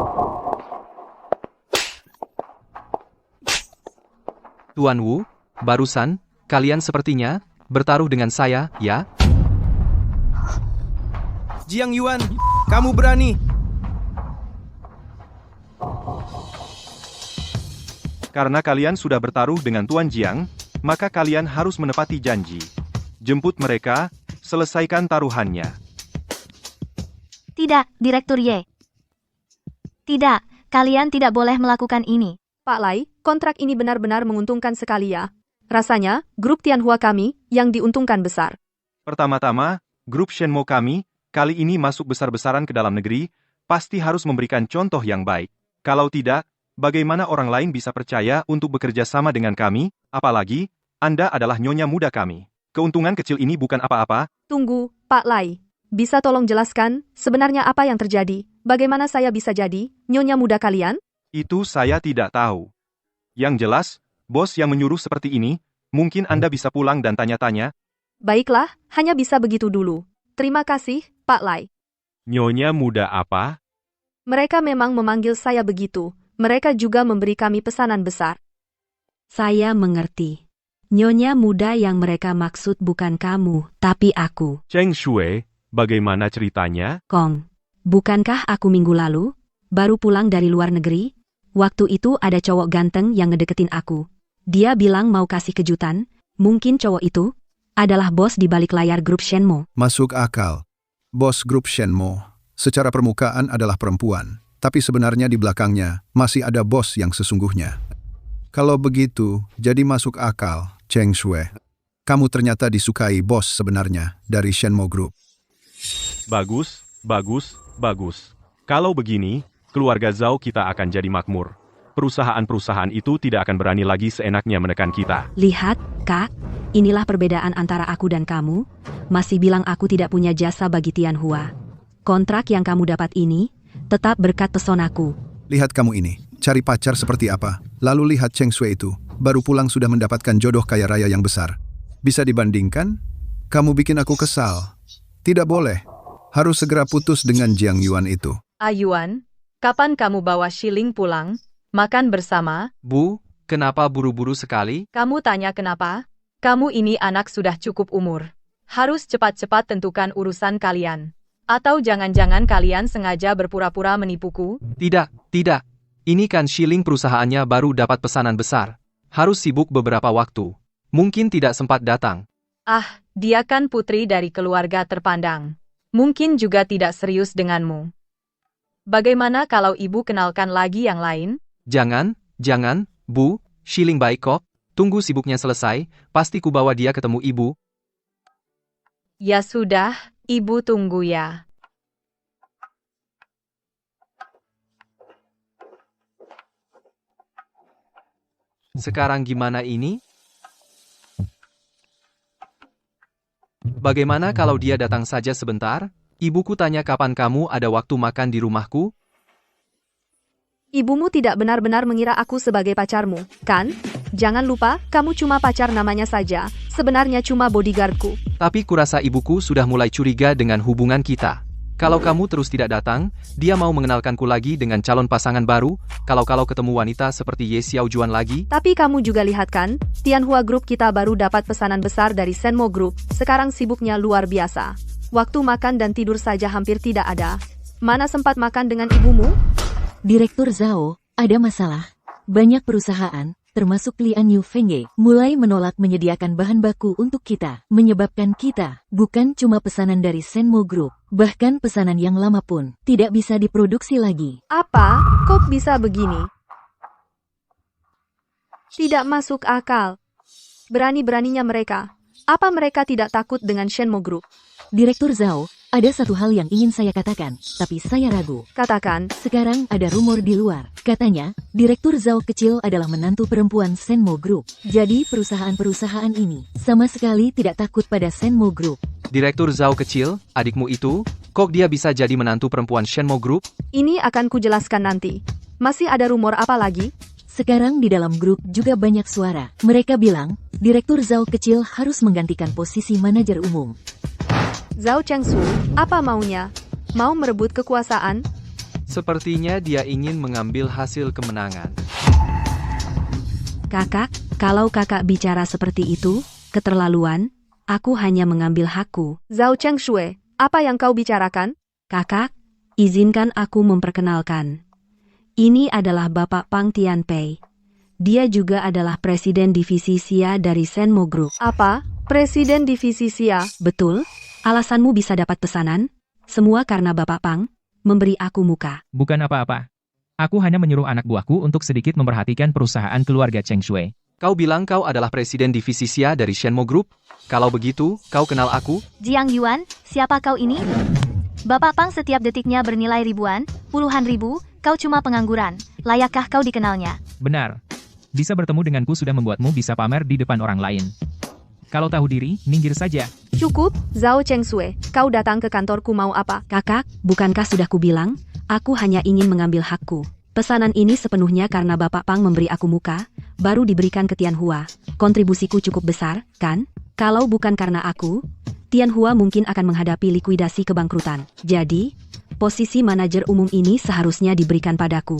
Tuan Wu, barusan, kalian sepertinya bertaruh dengan saya, ya? Jiang Yuan, kamu berani. Karena kalian sudah bertaruh dengan Tuan Jiang, maka kalian harus menepati janji. Jemput mereka, selesaikan taruhannya. Tidak, Direktur Ye. Tidak, kalian tidak boleh melakukan ini. Pak Lai, kontrak ini benar-benar menguntungkan sekali ya. Rasanya, grup Tianhua kami yang diuntungkan besar. Pertama-tama, grup Shenmue kami, kali ini masuk besar-besaran ke dalam negeri, pasti harus memberikan contoh yang baik. Kalau tidak, bagaimana orang lain bisa percaya untuk bekerja sama dengan kami, apalagi, Anda adalah nyonya muda kami. Keuntungan kecil ini bukan apa-apa. Tunggu, Pak Lai. Bisa tolong jelaskan, sebenarnya apa yang terjadi? Bagaimana saya bisa jadi nyonya muda kalian? Itu saya tidak tahu. Yang jelas, bos yang menyuruh seperti ini, mungkin Anda bisa pulang dan tanya-tanya. Baiklah, hanya bisa begitu dulu. Terima kasih, Pak Lai. Nyonya muda apa? Mereka memang memanggil saya begitu. Mereka juga memberi kami pesanan besar. Saya mengerti. Nyonya muda yang mereka maksud bukan kamu, tapi aku. Cheng Shui, bagaimana ceritanya? Kong, bukankah aku minggu lalu baru pulang dari luar negeri? Waktu itu ada cowok ganteng yang ngedeketin aku. Dia bilang mau kasih kejutan. Mungkin cowok itu adalah bos di balik layar grup Shenmue. Masuk akal. Bos grup Shenmue secara permukaan adalah perempuan, tapi sebenarnya di belakangnya masih ada bos yang sesungguhnya. Kalau begitu, jadi masuk akal, Cheng Shui. Kamu ternyata disukai bos sebenarnya dari Shenmue Group. Bagus, bagus, bagus. Kalau begini, keluarga Zhao kita akan jadi makmur. Perusahaan-perusahaan itu tidak akan berani lagi seenaknya menekan kita. Lihat, Kak, inilah perbedaan antara aku dan kamu. Masih bilang aku tidak punya jasa bagi Tianhua. Kontrak yang kamu dapat ini tetap berkat pesonaku. Lihat kamu ini, cari pacar seperti apa. Lalu lihat Cheng Shui itu, baru pulang sudah mendapatkan jodoh kaya raya yang besar. Bisa dibandingkan? Kamu bikin aku kesal. Tidak boleh. Harus segera putus dengan Jiang Yuan itu. Yuan, kapan kamu bawa Shiling pulang? Makan bersama? Bu, kenapa buru-buru sekali? Kamu tanya kenapa? Kamu ini anak sudah cukup umur. Harus cepat-cepat tentukan urusan kalian. Atau jangan-jangan kalian sengaja berpura-pura menipuku? Tidak, tidak. Ini kan Shiling perusahaannya baru dapat pesanan besar. Harus sibuk beberapa waktu. Mungkin tidak sempat datang. Dia kan putri dari keluarga terpandang. Mungkin juga tidak serius denganmu. Bagaimana kalau ibu kenalkan lagi yang lain? Jangan, Bu, Shiling baik kok. Tunggu sibuknya selesai, pasti ku bawa dia ketemu ibu. Ya sudah, ibu tunggu ya. Sekarang gimana ini? Bagaimana kalau dia datang saja sebentar? Ibuku tanya kapan kamu ada waktu makan di rumahku? Ibumu tidak benar-benar mengira aku sebagai pacarmu, kan? Jangan lupa, kamu cuma pacar namanya saja. Sebenarnya cuma bodyguardku. Tapi kurasa ibuku sudah mulai curiga dengan hubungan kita. Kalau kamu terus tidak datang, dia mau mengenalkanku lagi dengan calon pasangan baru, kalau ketemu wanita seperti Ye Xiaojuan lagi. Tapi kamu juga lihat kan, Tianhua Group kita baru dapat pesanan besar dari Shenmue Group, sekarang sibuknya luar biasa. Waktu makan dan tidur saja hampir tidak ada. Mana sempat makan dengan ibumu? Direktur Zhao, ada masalah. Banyak perusahaan, termasuk Lian Yu Fengge, mulai menolak menyediakan bahan baku untuk kita, menyebabkan kita, bukan cuma pesanan dari Shenmue Group, bahkan pesanan yang lama pun, tidak bisa diproduksi lagi. Apa? Kok bisa begini? Tidak masuk akal. Berani-beraninya mereka. Apa mereka tidak takut dengan Shenmue Group? Direktur Zhao, ada satu hal yang ingin saya katakan, tapi saya ragu. Katakan. Sekarang ada rumor di luar. Katanya, Direktur Zhao kecil adalah menantu perempuan Shenmue Group. Jadi perusahaan-perusahaan ini sama sekali tidak takut pada Shenmue Group. Direktur Zhao kecil, adikmu itu, kok dia bisa jadi menantu perempuan Shenmue Group? Ini akan kujelaskan nanti. Masih ada rumor apa lagi? Sekarang di dalam grup juga banyak suara. Mereka bilang, Direktur Zhao kecil harus menggantikan posisi manajer umum. Zhao Chengsu, apa maunya? Mau merebut kekuasaan? Sepertinya dia ingin mengambil hasil kemenangan. Kakak, kalau kakak bicara seperti itu, keterlaluan, aku hanya mengambil hakku. Zhao Chengshui, apa yang kau bicarakan? Kakak, izinkan aku memperkenalkan. Ini adalah Bapak Pang Tianpei. Dia juga adalah Presiden Divisi Xia dari Shenmue Group. Apa? Presiden Divisi Xia? Betul. Alasanmu bisa dapat pesanan? Semua karena Bapak Pang memberi aku muka. Bukan apa-apa. Aku hanya menyuruh anak buahku untuk sedikit memperhatikan perusahaan keluarga Cheng Shui. Kau bilang kau adalah Presiden Divisi Xia dari Shenmue Group? Kalau begitu, kau kenal aku? Jiang Yuan, siapa kau ini? Bapak Pang setiap detiknya bernilai ribuan, puluhan ribu, kau cuma pengangguran. Layakkah kau dikenalnya? Benar. Bisa bertemu denganku sudah membuatmu bisa pamer di depan orang lain. Kalau tahu diri, minggir saja. Cukup, Zhao Chengshui. Kau datang ke kantorku mau apa? Kakak, bukankah sudah kubilang? Aku hanya ingin mengambil hakku. Pesanan ini sepenuhnya karena Bapak Pang memberi aku muka, baru diberikan ke Tianhua. Kontribusiku cukup besar, kan? Kalau bukan karena aku, Tianhua mungkin akan menghadapi likuidasi kebangkrutan. Jadi, Posisi manajer umum ini seharusnya diberikan padaku.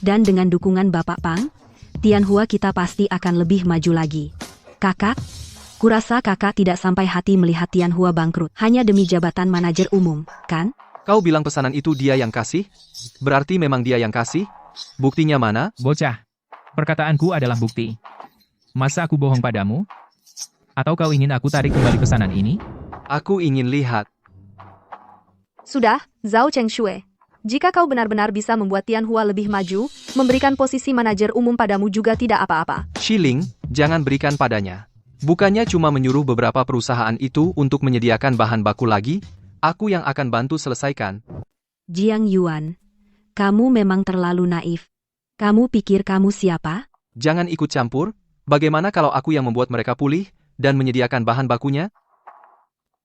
Dan dengan dukungan Bapak Pang, Tianhua kita pasti akan lebih maju lagi. Kakak, kurasa kakak tidak sampai hati melihat Tianhua bangkrut hanya demi jabatan manajer umum, kan? Kau bilang pesanan itu dia yang kasih? Berarti memang dia yang kasih? Buktinya mana? Bocah, perkataanku adalah bukti. Masa aku bohong padamu? Atau kau ingin aku tarik kembali pesanan ini? Aku ingin lihat. Sudah, Zhao Chengxue. Jika kau benar-benar bisa membuat Tianhua lebih maju, memberikan posisi manajer umum padamu juga tidak apa-apa. Shiling, jangan berikan padanya. Bukannya cuma menyuruh beberapa perusahaan itu untuk menyediakan bahan baku lagi, aku yang akan bantu selesaikan. Jiang Yuan, kamu memang terlalu naif. Kamu pikir kamu siapa? Jangan ikut campur. Bagaimana kalau aku yang membuat mereka pulih dan menyediakan bahan bakunya?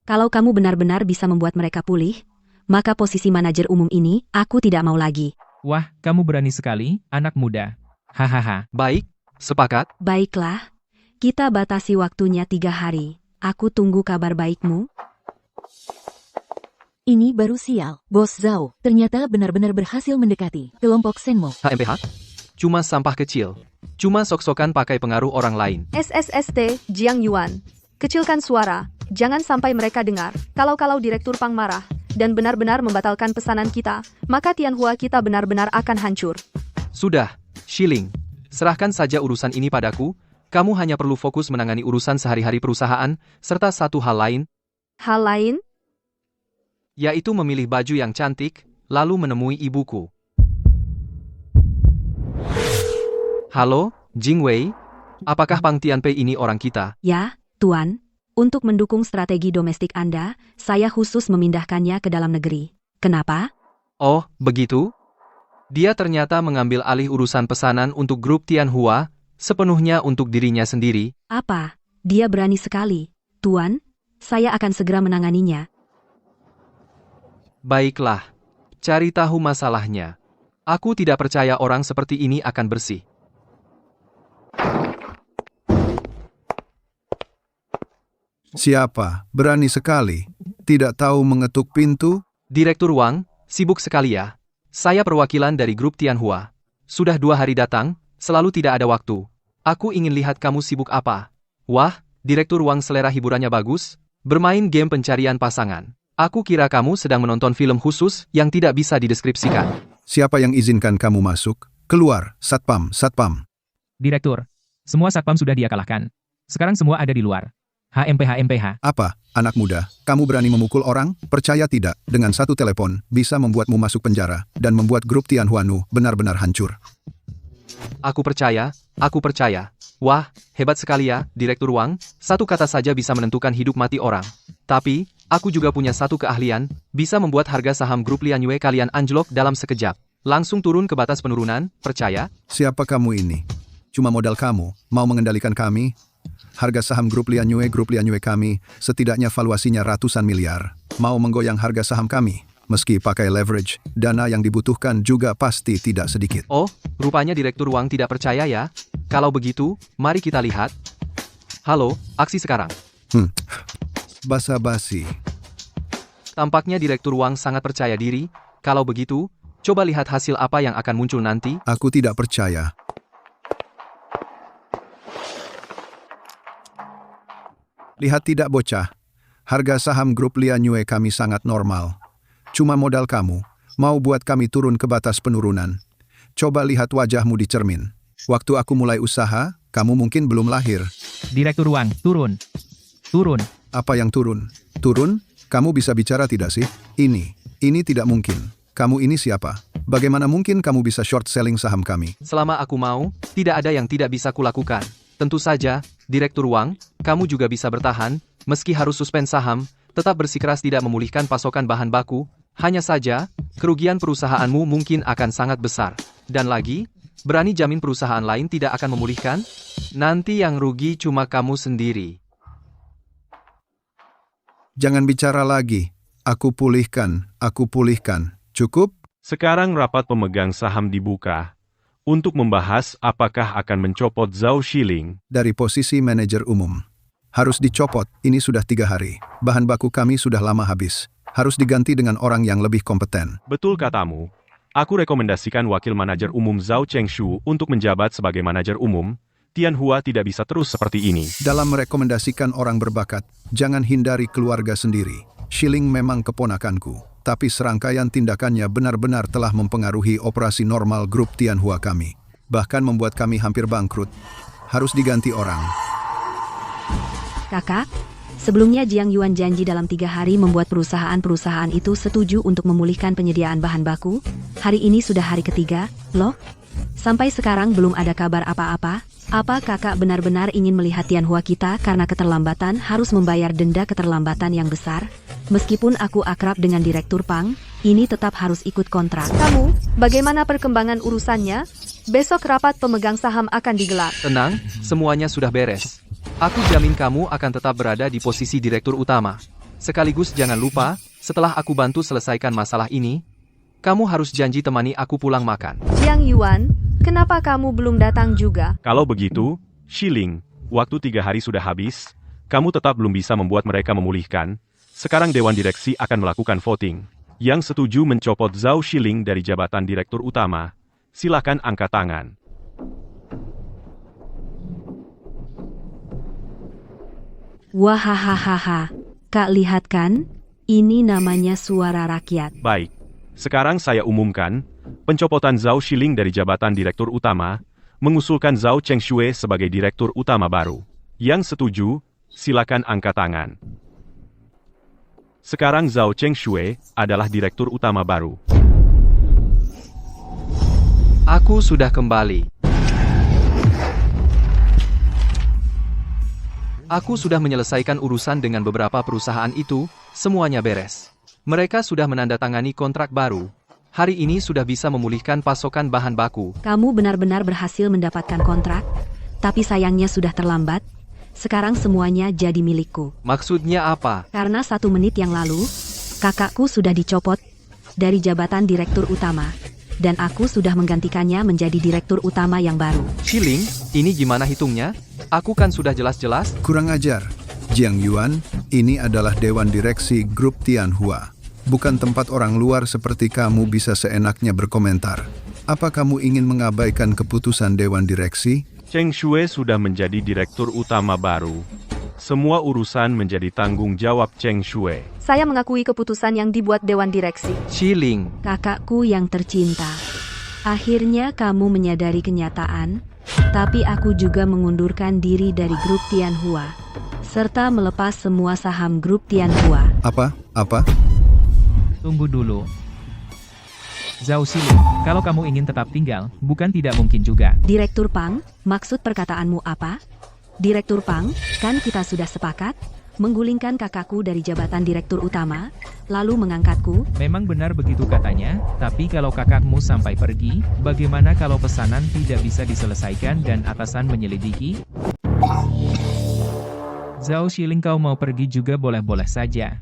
Kalau kamu benar-benar bisa membuat mereka pulih, maka posisi manajer umum ini aku tidak mau lagi. Wah, kamu berani sekali, anak muda. Hahaha. Baik, sepakat. Baiklah, kita batasi waktunya 3 hari. Aku tunggu kabar baikmu. Ini baru sial. Bos Zhao ternyata benar-benar berhasil mendekati kelompok Senmo. HMPH? Cuma sampah kecil. Cuma sok-sokan pakai pengaruh orang lain. SSST, Jiang Yuan. Kecilkan suara, jangan sampai mereka dengar. Kalau Direktur Pang marah dan benar-benar membatalkan pesanan kita, maka Tianhua kita benar-benar akan hancur. Sudah, Shiling. Serahkan saja urusan ini padaku. Kamu hanya perlu fokus menangani urusan sehari-hari perusahaan, serta satu hal lain. Hal lain? Yaitu memilih baju yang cantik, lalu menemui ibuku. Halo, Jingwei. Apakah Pang Tianpei ini orang kita? Ya, Tuan. Untuk mendukung strategi domestik Anda, saya khusus memindahkannya ke dalam negeri. Kenapa? Oh, begitu? Dia ternyata mengambil alih urusan pesanan untuk grup Tianhua, sepenuhnya untuk dirinya sendiri. Apa? Dia berani sekali. Tuan, saya akan segera menanganinya. Baiklah. Cari tahu masalahnya. Aku tidak percaya orang seperti ini akan bersih. Siapa? Berani sekali. Tidak tahu mengetuk pintu? Direktur Wang, sibuk sekali ya. Saya perwakilan dari grup Tianhua. Sudah 2 hari datang, selalu tidak ada waktu. Aku ingin lihat kamu sibuk apa. Wah, Direktur Wang selera hiburannya bagus. Bermain game pencarian pasangan. Aku kira kamu sedang menonton film khusus yang tidak bisa dideskripsikan. Siapa yang izinkan kamu masuk? Keluar, Satpam, Satpam. Direktur, semua satpam sudah dia kalahkan. Sekarang semua ada di luar. HMPH. Apa, anak muda, kamu berani memukul orang? Percaya tidak, dengan satu telepon, bisa membuatmu masuk penjara, dan membuat grup Tianhuanu benar-benar hancur. Aku percaya. Wah, hebat sekali ya, Direktur Wang. Satu kata saja bisa menentukan hidup mati orang. Tapi, aku juga punya satu keahlian, bisa membuat harga saham grup Lianyue kalian anjlok dalam sekejap. Langsung turun ke batas penurunan, percaya? Siapa kamu ini? Cuma modal kamu, mau mengendalikan kami? Harga saham grup Lianyue kami, setidaknya valuasinya ratusan miliar. Mau menggoyang harga saham kami? Meski pakai leverage, dana yang dibutuhkan juga pasti tidak sedikit. Oh, rupanya Direktur Wang tidak percaya ya? Kalau begitu, mari kita lihat. Halo, aksi sekarang. Basa-basi. Tampaknya Direktur Wang sangat percaya diri. Kalau begitu, coba lihat hasil apa yang akan muncul nanti. Aku tidak percaya. Lihat tidak bocah, harga saham grup Lianyue kami sangat normal. Cuma modal kamu, mau buat kami turun ke batas penurunan. Coba lihat wajahmu di cermin. Waktu aku mulai usaha, kamu mungkin belum lahir. Direktur Wang, turun. Turun. Apa yang turun? Turun? Kamu bisa bicara tidak sih? Ini tidak mungkin. Kamu ini siapa? Bagaimana mungkin kamu bisa short selling saham kami? Selama aku mau, tidak ada yang tidak bisa kulakukan. Tentu saja, Direktur Wang, kamu juga bisa bertahan, meski harus suspend saham, tetap bersikeras tidak memulihkan pasokan bahan baku. Hanya saja, kerugian perusahaanmu mungkin akan sangat besar. Dan lagi, berani jamin perusahaan lain tidak akan memulihkan? Nanti yang rugi cuma kamu sendiri. Jangan bicara lagi. Aku pulihkan. Cukup? Sekarang rapat pemegang saham dibuka untuk membahas apakah akan mencopot Zhao Shiling dari posisi manajer umum. Harus dicopot, ini sudah 3 hari. Bahan baku kami sudah lama habis. harus diganti dengan orang yang lebih kompeten. Betul katamu. Aku rekomendasikan wakil manajer umum Zhao Chengshu untuk menjabat sebagai manajer umum. Tianhua tidak bisa terus seperti ini. Dalam merekomendasikan orang berbakat, jangan hindari keluarga sendiri. Shiling memang keponakanku, tapi serangkaian tindakannya benar-benar telah mempengaruhi operasi normal grup Tianhua kami. Bahkan membuat kami hampir bangkrut. Harus diganti orang. Kakak, sebelumnya Jiang Yuan janji dalam 3 hari membuat perusahaan-perusahaan itu setuju untuk memulihkan penyediaan bahan baku. Hari ini sudah hari ketiga, loh. Sampai sekarang belum ada kabar apa-apa. Apa kakak benar-benar ingin melihat Tianhua kita karena keterlambatan harus membayar denda keterlambatan yang besar? Meskipun aku akrab dengan Direktur Pang, ini tetap harus ikut kontrak. Kamu, bagaimana perkembangan urusannya? Besok rapat pemegang saham akan digelar. Tenang, semuanya sudah beres. Aku jamin kamu akan tetap berada di posisi direktur utama. Sekaligus jangan lupa, setelah aku bantu selesaikan masalah ini, kamu harus janji temani aku pulang makan. Jiang Yuan, kenapa kamu belum datang juga? Kalau begitu, Shiling, waktu 3 hari sudah habis, kamu tetap belum bisa membuat mereka memulihkan. Sekarang Dewan Direksi akan melakukan voting. Yang setuju mencopot Zhao Shiling dari jabatan direktur utama, silakan angkat tangan. Wahahaha, Kak lihat kan? Ini namanya suara rakyat. Baik, sekarang saya umumkan, pencopotan Zhao Shiling dari jabatan direktur utama, mengusulkan Zhao Chengshue sebagai direktur utama baru. Yang setuju, silakan angkat tangan. Sekarang Zhao Chengshue adalah direktur utama baru. Aku sudah kembali. Aku sudah menyelesaikan urusan dengan beberapa perusahaan itu, semuanya beres. Mereka sudah menandatangani kontrak baru. Hari ini sudah bisa memulihkan pasokan bahan baku. Kamu benar-benar berhasil mendapatkan kontrak, tapi sayangnya sudah terlambat. Sekarang semuanya jadi milikku. Maksudnya apa? Karena 1 menit yang lalu, kakakku sudah dicopot dari jabatan direktur utama. Dan aku sudah menggantikannya menjadi direktur utama yang baru. Shiling, ini gimana hitungnya? Aku kan sudah jelas-jelas. Kurang ajar. Jiang Yuan, ini adalah Dewan Direksi Grup Tianhua. Bukan tempat orang luar seperti kamu bisa seenaknya berkomentar. Apa kamu ingin mengabaikan keputusan Dewan Direksi? Chengshue sudah menjadi direktur utama baru. Semua urusan menjadi tanggung jawab Chengshue. Saya mengakui keputusan yang dibuat Dewan Direksi. Shiling, kakakku yang tercinta. Akhirnya kamu menyadari kenyataan, tapi aku juga mengundurkan diri dari grup Tianhua, serta melepas semua saham grup Tianhua. Apa? Tunggu dulu. Zhao Shiling, kalau kamu ingin tetap tinggal, bukan tidak mungkin juga. Direktur Pang, maksud perkataanmu apa? Direktur Pang, kan kita sudah sepakat menggulingkan kakakku dari jabatan direktur utama, lalu mengangkatku. Memang benar begitu katanya, tapi kalau kakakmu sampai pergi, bagaimana kalau pesanan tidak bisa diselesaikan dan atasan menyelidiki? Zhao Shiling, kau mau pergi juga boleh-boleh saja.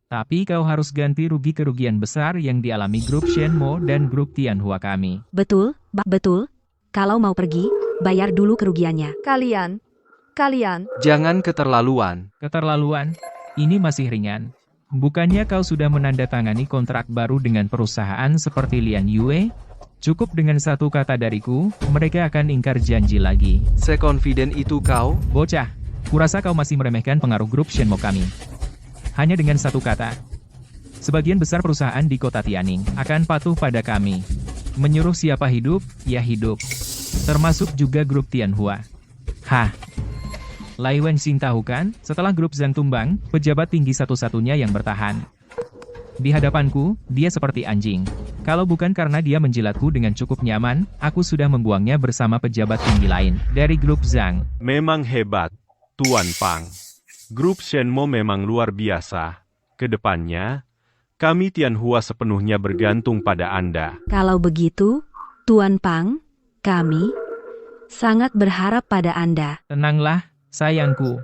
Tapi kau harus ganti rugi kerugian besar yang dialami grup Shenmo dan grup Tianhua kami. Betul. Kalau mau pergi, bayar dulu kerugiannya. Kalian. Jangan keterlaluan. Keterlaluan? Ini masih ringan. Bukannya kau sudah menandatangani kontrak baru dengan perusahaan seperti Lian Yue? Cukup dengan 1 kata dariku, mereka akan ingkar janji lagi. Sekonfiden itu kau? Bocah, kurasa kau masih meremehkan pengaruh grup Shenmo kami. Hanya dengan 1 kata. Sebagian besar perusahaan di kota Tianning akan patuh pada kami. Menyuruh siapa hidup, ya hidup. Termasuk juga grup Tianhua. Hah? Lai Wenxing tahu kan, setelah grup Zhang tumbang, pejabat tinggi satu-satunya yang bertahan. Di hadapanku, dia seperti anjing. Kalau bukan karena dia menjilatku dengan cukup nyaman, aku sudah membuangnya bersama pejabat tinggi lain dari grup Zhang. Memang hebat, Tuan Pang. Grup Shenmo memang luar biasa. Kedepannya, kami Tianhua sepenuhnya bergantung pada Anda. Kalau begitu, Tuan Pang, kami sangat berharap pada Anda. Tenanglah, sayangku.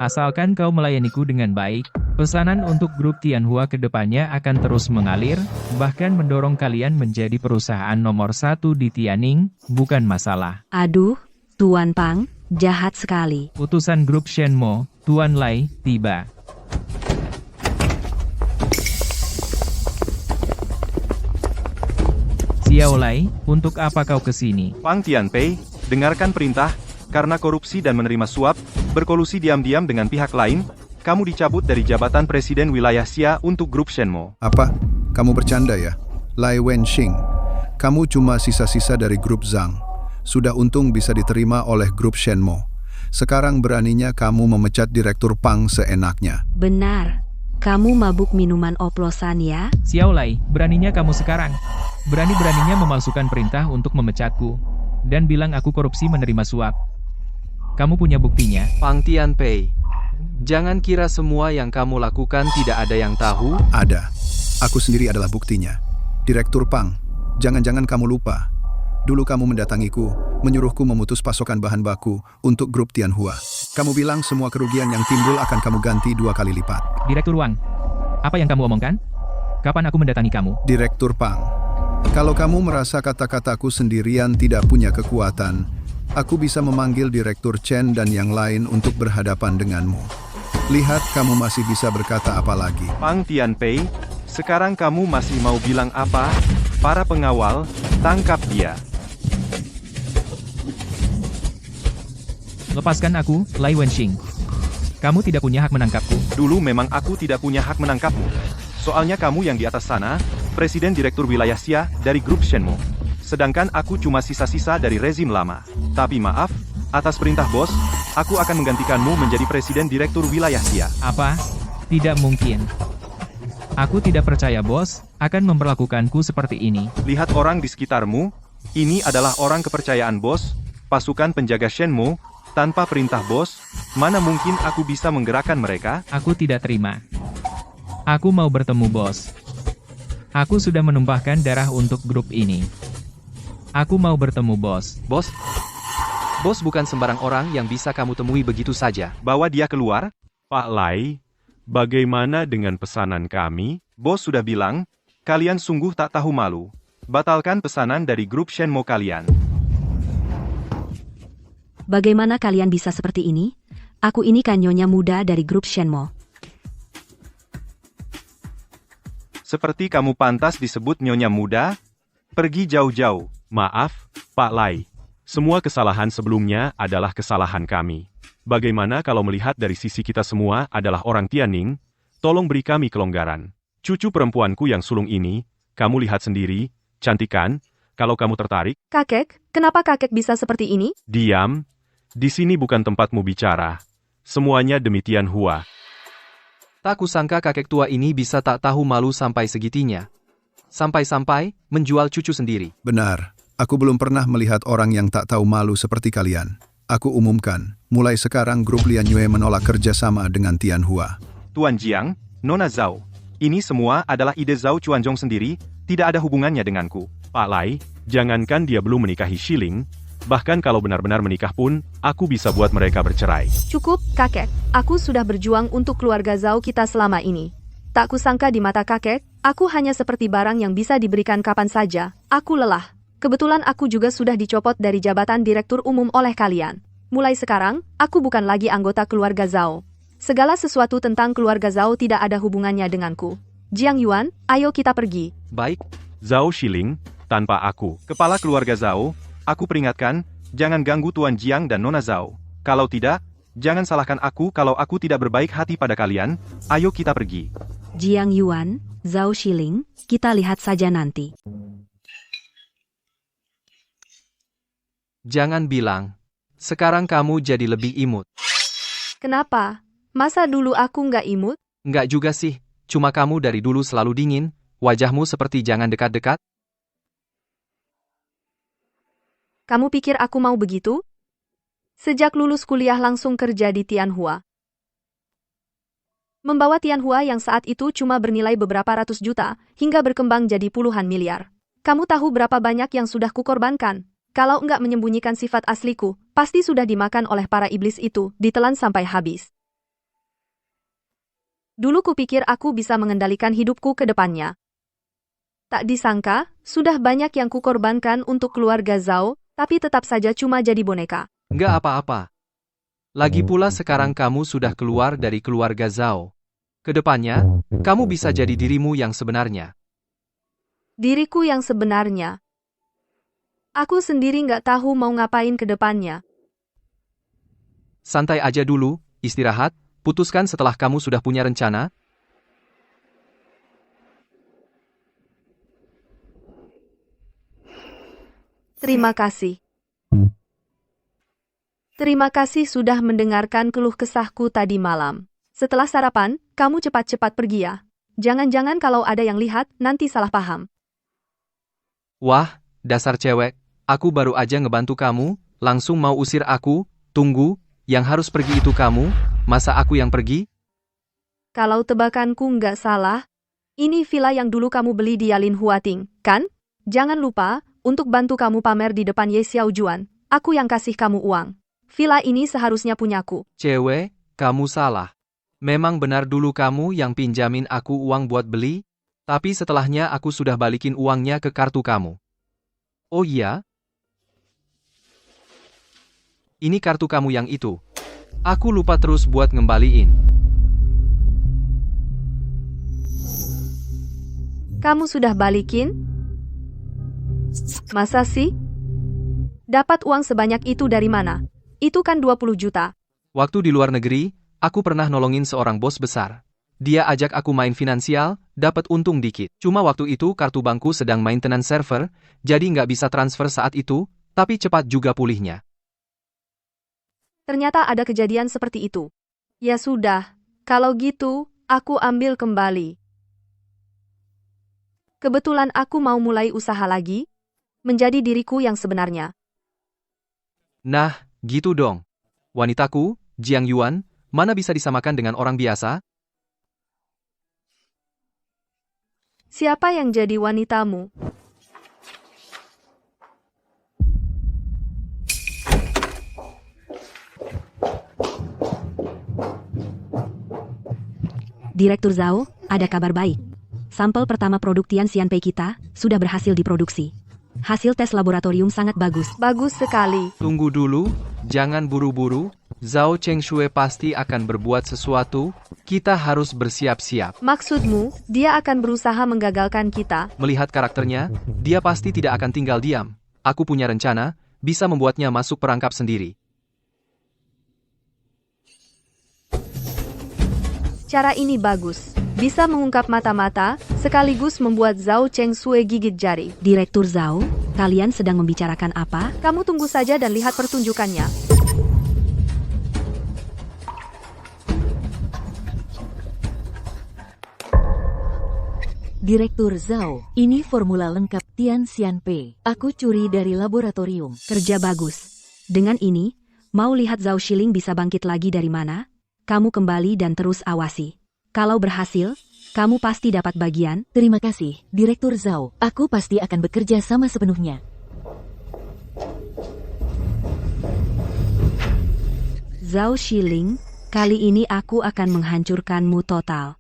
Asalkan kau melayaniku dengan baik, pesanan untuk grup Tianhua ke depannya akan terus mengalir, bahkan mendorong kalian menjadi perusahaan nomor 1 di Tianning, bukan masalah. Aduh, Tuan Pang, jahat sekali. Utusan grup Shenmo, Tuan Lai, tiba. Xiaolai, untuk apa kau kesini? Pang Tianpei, dengarkan perintah, karena korupsi dan menerima suap, berkolusi diam-diam dengan pihak lain, kamu dicabut dari jabatan Presiden Wilayah Xia untuk grup Shenmue. Apa? Kamu bercanda ya? Lai Wenxing, kamu cuma sisa-sisa dari grup Zhang. Sudah untung bisa diterima oleh grup Shenmue. Sekarang beraninya kamu memecat Direktur Pang seenaknya. Benar. Kamu mabuk minuman oplosan ya? Xiaolai, beraninya kamu sekarang. Berani-beraninya memalsukan perintah untuk memecatku. Dan bilang aku korupsi menerima suap. Kamu punya buktinya? Pang Tianpei, jangan kira semua yang kamu lakukan tidak ada yang tahu. Ada. Aku sendiri adalah buktinya. Direktur Pang, jangan-jangan kamu lupa. Dulu kamu mendatangiku, menyuruhku memutus pasokan bahan baku untuk grup Tianhua. Kamu bilang semua kerugian yang timbul akan kamu ganti 2 kali lipat. Direktur Wang, apa yang kamu omongkan? Kapan aku mendatangi kamu? Direktur Pang, kalau kamu merasa kata-kataku sendirian tidak punya kekuatan, aku bisa memanggil Direktur Chen dan yang lain untuk berhadapan denganmu. Lihat kamu masih bisa berkata apa lagi. Pang Tianpei, sekarang kamu masih mau bilang apa? Para pengawal, tangkap dia. Lepaskan aku, Lai Wenxing. Kamu tidak punya hak menangkapku. Dulu memang aku tidak punya hak menangkapmu. Soalnya kamu yang di atas sana, Presiden Direktur Wilayah Xia dari grup Shenmue. Sedangkan aku cuma sisa-sisa dari rezim lama. Tapi maaf, atas perintah bos, aku akan menggantikanmu menjadi Presiden Direktur Wilayah Xia. Apa? Tidak mungkin. Aku tidak percaya bos akan memperlakukanku seperti ini. Lihat orang di sekitarmu, ini adalah orang kepercayaan bos, pasukan penjaga Shenmue. Tanpa perintah bos, mana mungkin aku bisa menggerakkan mereka? Aku tidak terima. Aku mau bertemu bos. Aku sudah menumpahkan darah untuk grup ini. Aku mau bertemu bos. Bos? Bos bukan sembarang orang yang bisa kamu temui begitu saja. Bawa dia keluar. Pak Lai, bagaimana dengan pesanan kami? Bos sudah bilang, kalian sungguh tak tahu malu. Batalkan pesanan dari grup Shenmue kalian. Bagaimana kalian bisa seperti ini? Aku ini kan nyonya muda dari grup Shenmue. Seperti kamu pantas disebut nyonya muda, pergi jauh-jauh. Maaf, Pak Lai. Semua kesalahan sebelumnya adalah kesalahan kami. Bagaimana kalau melihat dari sisi kita semua adalah orang Tianning, tolong beri kami kelonggaran. Cucu perempuanku yang sulung ini, kamu lihat sendiri, cantik kan? Kalau kamu tertarik. Kakek, kenapa kakek bisa seperti ini? Diam. Di sini bukan tempatmu bicara. Semuanya demi Tianhua. Tak kusangka kakek tua ini bisa tak tahu malu sampai segitinya. Sampai-sampai menjual cucu sendiri. Benar, aku belum pernah melihat orang yang tak tahu malu seperti kalian. Aku umumkan, mulai sekarang grup Lian Yue menolak kerjasama dengan Tianhua. Tuan Jiang, Nona Zhao, ini semua adalah ide Zhao Chuanzhong sendiri, tidak ada hubungannya denganku. Pak Lai, jangankan dia belum menikahi Shiling, bahkan kalau benar-benar menikah pun, aku bisa buat mereka bercerai. Cukup, kakek. Aku sudah berjuang untuk keluarga Zhao kita selama ini. Tak kusangka di mata kakek, aku hanya seperti barang yang bisa diberikan kapan saja. Aku lelah. Kebetulan aku juga sudah dicopot dari jabatan Direktur Umum oleh kalian. Mulai sekarang, aku bukan lagi anggota keluarga Zhao. Segala sesuatu tentang keluarga Zhao tidak ada hubungannya denganku. Jiang Yuan, ayo kita pergi. Baik. Zhao Shiling, tanpa aku, kepala keluarga Zhao, aku peringatkan, jangan ganggu Tuan Jiang dan Nona Zhao. Kalau tidak, jangan salahkan aku kalau aku tidak berbaik hati pada kalian. Ayo kita pergi. Jiang Yuan, Zhao Shiling, kita lihat saja nanti. Jangan bilang, sekarang kamu jadi lebih imut. Kenapa? Masa dulu aku nggak imut? Nggak juga sih, cuma kamu dari dulu selalu dingin, wajahmu seperti jangan dekat-dekat. Kamu pikir aku mau begitu? Sejak lulus kuliah langsung kerja di Tianhua. Membawa Tianhua yang saat itu cuma bernilai beberapa ratus juta, hingga berkembang jadi puluhan miliar. Kamu tahu berapa banyak yang sudah kukorbankan? Kalau enggak menyembunyikan sifat asliku, pasti sudah dimakan oleh para iblis itu, ditelan sampai habis. Dulu kupikir aku bisa mengendalikan hidupku ke depannya. Tak disangka, sudah banyak yang kukorbankan untuk keluarga Zhao, tapi tetap saja cuma jadi boneka. Nggak apa-apa. Lagi pula sekarang kamu sudah keluar dari keluarga Zhao. Kedepannya, kamu bisa jadi dirimu yang sebenarnya. Diriku yang sebenarnya. Aku sendiri nggak tahu mau ngapain ke depannya. Santai aja dulu, istirahat, putuskan setelah kamu sudah punya rencana. Terima kasih. Terima kasih sudah mendengarkan keluh kesahku tadi malam. Setelah sarapan, kamu cepat-cepat pergi ya. Jangan-jangan kalau ada yang lihat, nanti salah paham. Wah, dasar cewek, aku baru aja ngebantu kamu, langsung mau usir aku, tunggu, yang harus pergi itu kamu, masa aku yang pergi? Kalau tebakanku nggak salah, ini villa yang dulu kamu beli di Yalin Huating, kan? Jangan lupa, untuk bantu kamu pamer di depan Ye Xiaojuan, aku yang kasih kamu uang. Villa ini seharusnya punyaku. Cewek, kamu salah. Memang benar dulu kamu yang pinjamin aku uang buat beli, tapi setelahnya aku sudah balikin uangnya ke kartu kamu. Oh iya? Ini kartu kamu yang itu. Aku lupa terus buat ngembaliin. Kamu sudah balikin? Masa sih? Dapat uang sebanyak itu dari mana? Itu kan 20 juta. Waktu di luar negeri, aku pernah nolongin seorang bos besar. Dia ajak aku main finansial, dapat untung dikit. Cuma waktu itu kartu bankku sedang maintenance server, jadi nggak bisa transfer saat itu, tapi cepat juga pulihnya. Ternyata ada kejadian seperti itu. Ya sudah, kalau gitu, aku ambil kembali. Kebetulan aku mau mulai usaha lagi, menjadi diriku yang sebenarnya. Nah, gitu dong. Wanitaku, Jiang Yuan, mana bisa disamakan dengan orang biasa? Siapa yang jadi wanitamu? Direktur Zhao, ada kabar baik. Sampel pertama produk Tian Xianpei kita sudah berhasil diproduksi. Hasil tes laboratorium sangat bagus. Bagus sekali. Tunggu dulu, jangan buru-buru. Zhao Chengshui pasti akan berbuat sesuatu. Kita harus bersiap-siap. Maksudmu, dia akan berusaha menggagalkan kita? Melihat karakternya, dia pasti tidak akan tinggal diam. Aku punya rencana, bisa membuatnya masuk perangkap sendiri. Cara ini bagus. Bisa mengungkap mata-mata, sekaligus membuat Zhao Chengshui gigit jari. Direktur Zhao, kalian sedang membicarakan apa? Kamu tunggu saja dan lihat pertunjukannya. Direktur Zhao, ini formula lengkap Tian Xianpei. Aku curi dari laboratorium. Kerja bagus. Dengan ini, mau lihat Zhao Shiling bisa bangkit lagi dari mana? Kamu kembali dan terus awasi. Kalau berhasil, kamu pasti dapat bagian. Terima kasih, Direktur Zhao. Aku pasti akan bekerja sama sepenuhnya. Zhao Shiling, kali ini aku akan menghancurkanmu total.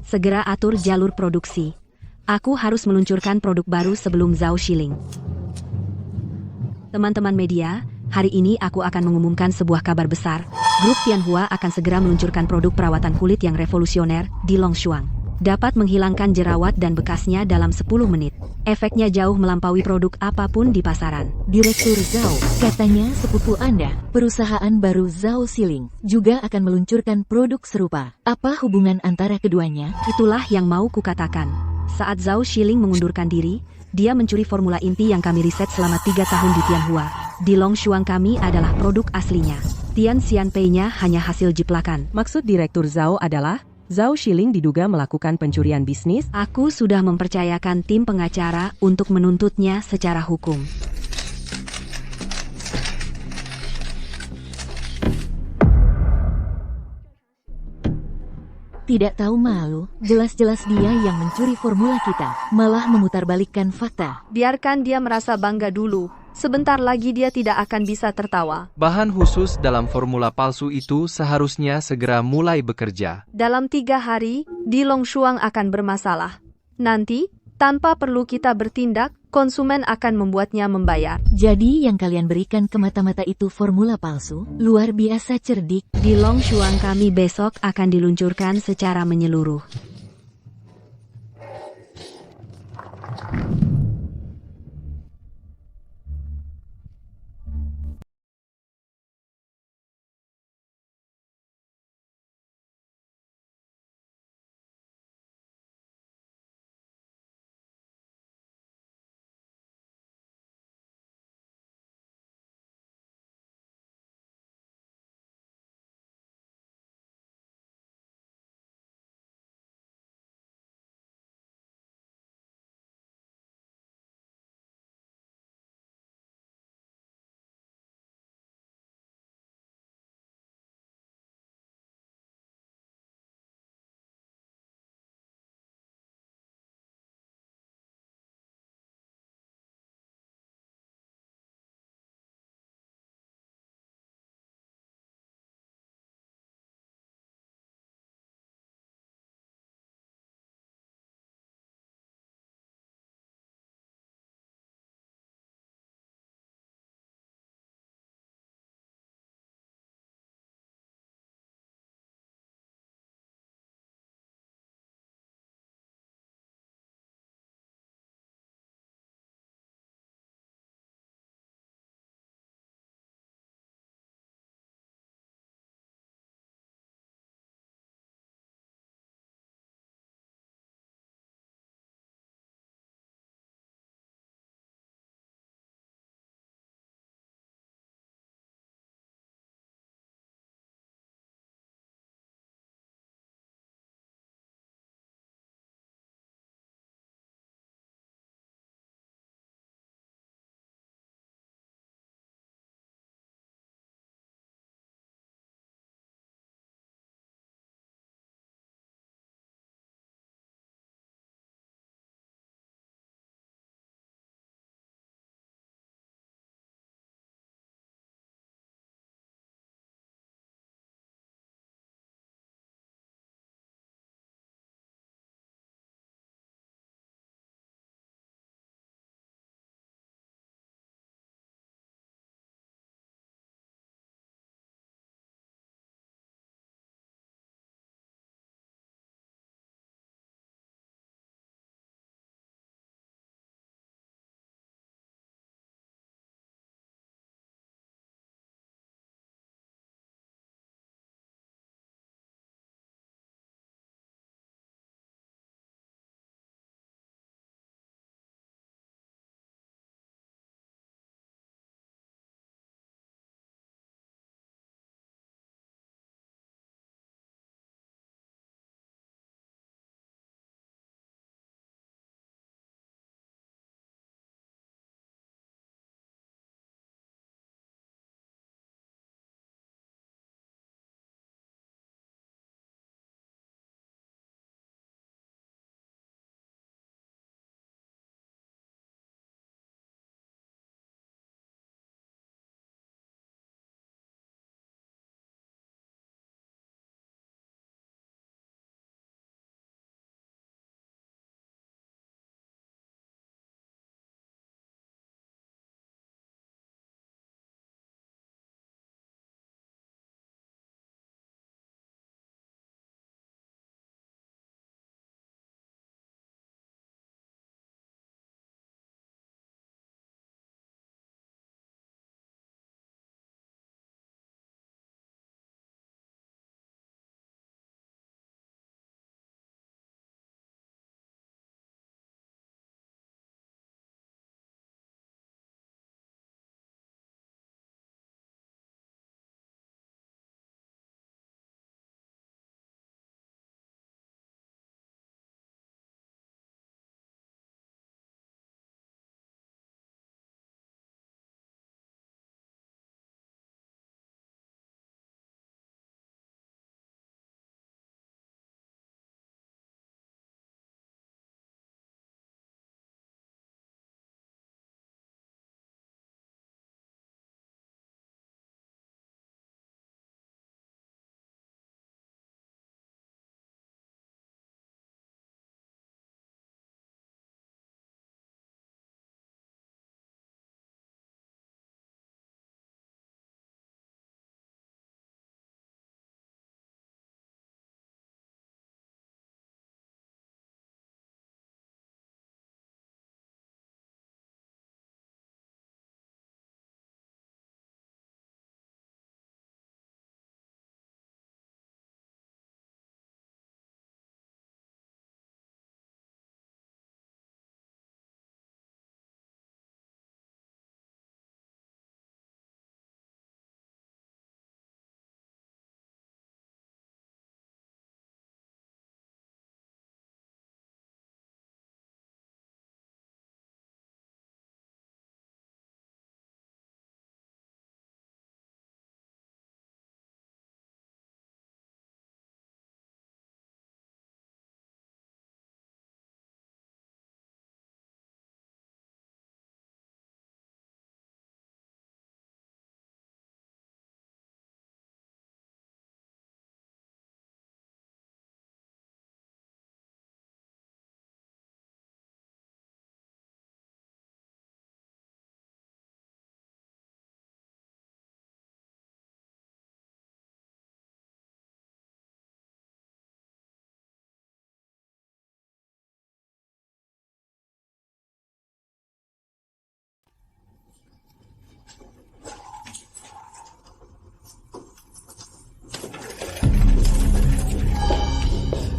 Segera atur jalur produksi. Aku harus meluncurkan produk baru sebelum Zhao Shiling. Teman-teman media, hari ini aku akan mengumumkan sebuah kabar besar. Grup Tianhua akan segera meluncurkan produk perawatan kulit yang revolusioner di Longshuang. Dapat menghilangkan jerawat dan bekasnya dalam 10 menit. Efeknya jauh melampaui produk apapun di pasaran. Direktur Zhao, katanya sepupu Anda, perusahaan baru Zhao Shiling, juga akan meluncurkan produk serupa. Apa hubungan antara keduanya? Itulah yang mau kukatakan. Saat Zhao Shiling mengundurkan diri, dia mencuri formula inti yang kami riset selama 3 tahun di Tianhua. Di Longshuang kami adalah produk aslinya. Tian Xianpei-nya hanya hasil jiplakan. Maksud Direktur Zhao adalah, Zhao Shiling diduga melakukan pencurian bisnis? Aku sudah mempercayakan tim pengacara untuk menuntutnya secara hukum. Tidak tahu malu, jelas-jelas dia yang mencuri formula kita, malah memutarbalikkan fakta. Biarkan dia merasa bangga dulu. Sebentar lagi dia tidak akan bisa tertawa. Bahan khusus dalam formula palsu itu seharusnya segera mulai bekerja. Dalam 3 hari, di Longshuang akan bermasalah. Nanti, Tanpa perlu kita bertindak, konsumen akan membuatnya membayar. Jadi yang kalian berikan ke mata-mata itu formula palsu? Luar biasa cerdik. Di Longshuang kami besok akan diluncurkan secara menyeluruh.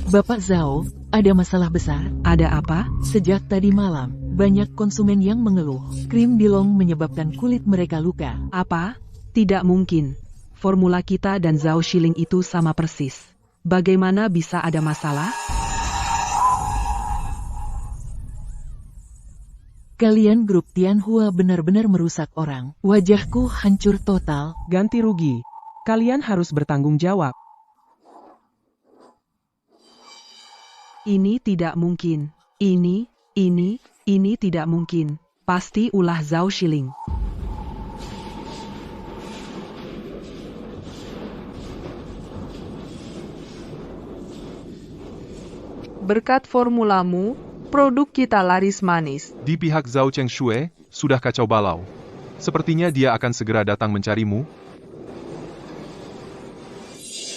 Bapak Zhao, ada masalah besar. Ada apa? Sejak tadi malam, banyak konsumen yang mengeluh. Krim Bilong menyebabkan kulit mereka luka. Apa? Tidak mungkin. Formula kita dan Zhao Shiling itu sama persis. Bagaimana bisa ada masalah? Kalian grup Tianhua benar-benar merusak orang. Wajahku hancur total. Ganti rugi. Kalian harus bertanggung jawab. Ini tidak mungkin. Ini tidak mungkin. Pasti ulah Zhao Shiling. Berkat formulamu, produk kita laris manis. Di pihak Zhao Chengxue, sudah kacau balau. Sepertinya dia akan segera datang mencarimu.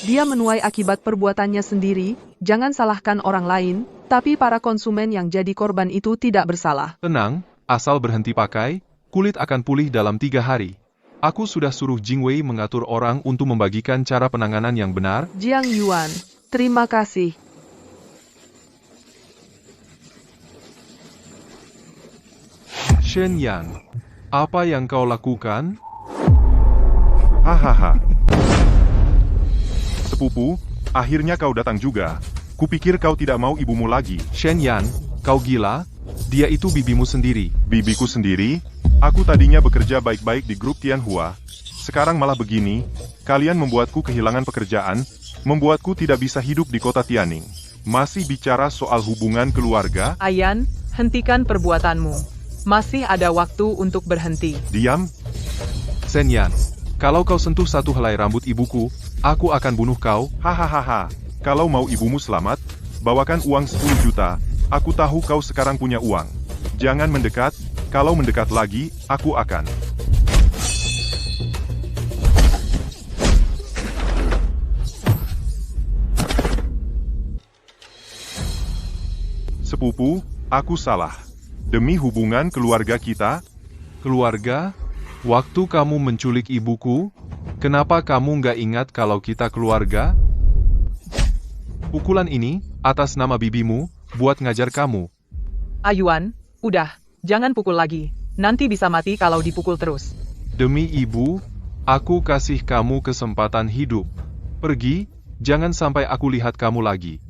Dia menuai akibat perbuatannya sendiri, jangan salahkan orang lain, tapi para konsumen yang jadi korban itu tidak bersalah. Tenang, asal berhenti pakai, kulit akan pulih dalam 3 hari. Aku sudah suruh Jingwei mengatur orang untuk membagikan cara penanganan yang benar. Jiang Yuan, terima kasih. Shen Yan, apa yang kau lakukan? Hahaha. Sepupu, akhirnya kau datang juga. Kupikir kau tidak mau ibumu lagi. Shen Yan, kau gila? Dia itu bibimu sendiri. Bibiku sendiri? Aku tadinya bekerja baik-baik di grup Tianhua. Sekarang malah begini. Kalian membuatku kehilangan pekerjaan, membuatku tidak bisa hidup di kota Tianning. Masih bicara soal hubungan keluarga? Ayan, hentikan perbuatanmu. Masih ada waktu untuk berhenti. Diam. Shen Yan, kalau kau sentuh satu helai rambut ibuku, aku akan bunuh kau. Hahaha. Kalau mau ibumu selamat, bawakan uang 10 juta. Aku tahu kau sekarang punya uang. Jangan mendekat, kalau mendekat lagi, aku akan. Sepupu, aku salah. Demi hubungan keluarga kita. Keluarga? Waktu kamu menculik ibuku, kenapa kamu nggak ingat kalau kita keluarga? Pukulan ini, atas nama bibimu, buat ngajar kamu. Ayuan, udah, jangan pukul lagi. Nanti bisa mati kalau dipukul terus. Demi ibu, aku kasih kamu kesempatan hidup. Pergi, jangan sampai aku lihat kamu lagi.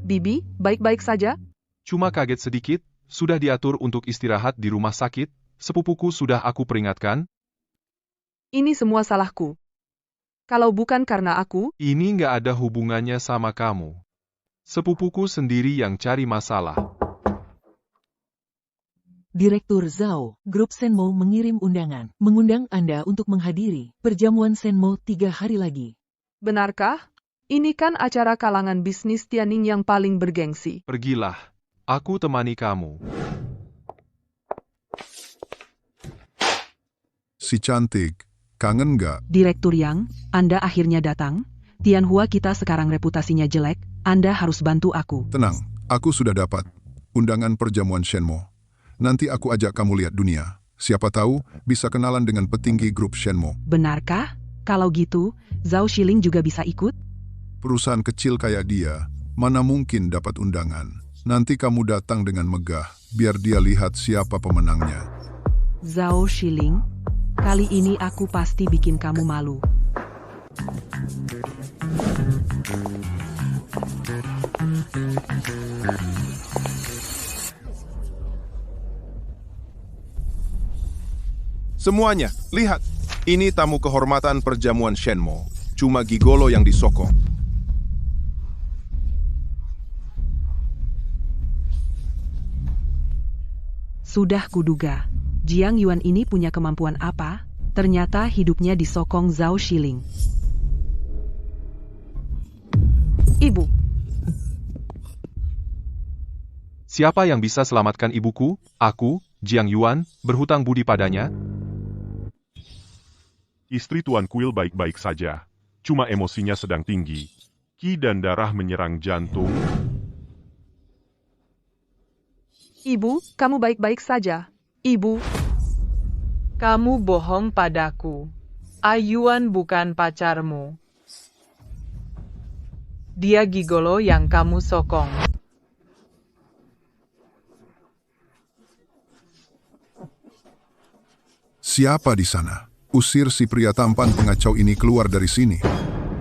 Bibi, baik-baik saja? Cuma kaget sedikit, sudah diatur untuk istirahat di rumah sakit, sepupuku sudah aku peringatkan. Ini semua salahku. Kalau bukan karena aku, ini nggak ada hubungannya sama kamu. Sepupuku sendiri yang cari masalah. Direktur Zhao, grup Shenmou mengirim undangan, mengundang Anda untuk menghadiri perjamuan Shenmou 3 hari lagi. Benarkah? Ini kan acara kalangan bisnis Tianning yang paling bergengsi. Pergilah. Aku temani kamu. Si cantik, kangen nggak? Direktur Yang, Anda akhirnya datang. Tianhua kita sekarang reputasinya jelek, Anda harus bantu aku. Tenang, aku sudah dapat undangan perjamuan Shenmou. Nanti aku ajak kamu lihat dunia. Siapa tahu bisa kenalan dengan petinggi grup Shenmou. Benarkah? Kalau gitu, Zhao Shiling juga bisa ikut? Perusahaan kecil kayak dia, mana mungkin dapat undangan. Nanti kamu datang dengan megah, biar dia lihat siapa pemenangnya. Zhao Shiling, kali ini aku pasti bikin kamu malu. Semuanya, lihat. Ini tamu kehormatan perjamuan Shenmou. Cuma gigolo yang disokong. Sudah kuduga, Jiang Yuan ini punya kemampuan apa? Ternyata hidupnya disokong Zhao Shiling. Ibu. Siapa yang bisa selamatkan ibuku? Aku, Jiang Yuan, berhutang budi padanya. Istri Tuan Kuil baik-baik saja. Cuma emosinya sedang tinggi. Ki dan darah menyerang jantung. Ibu, kamu baik-baik saja. Ibu. Kamu bohong padaku. Ayuan bukan pacarmu. Dia gigolo yang kamu sokong. Siapa di sana? Usir si pria tampan pengacau ini keluar dari sini.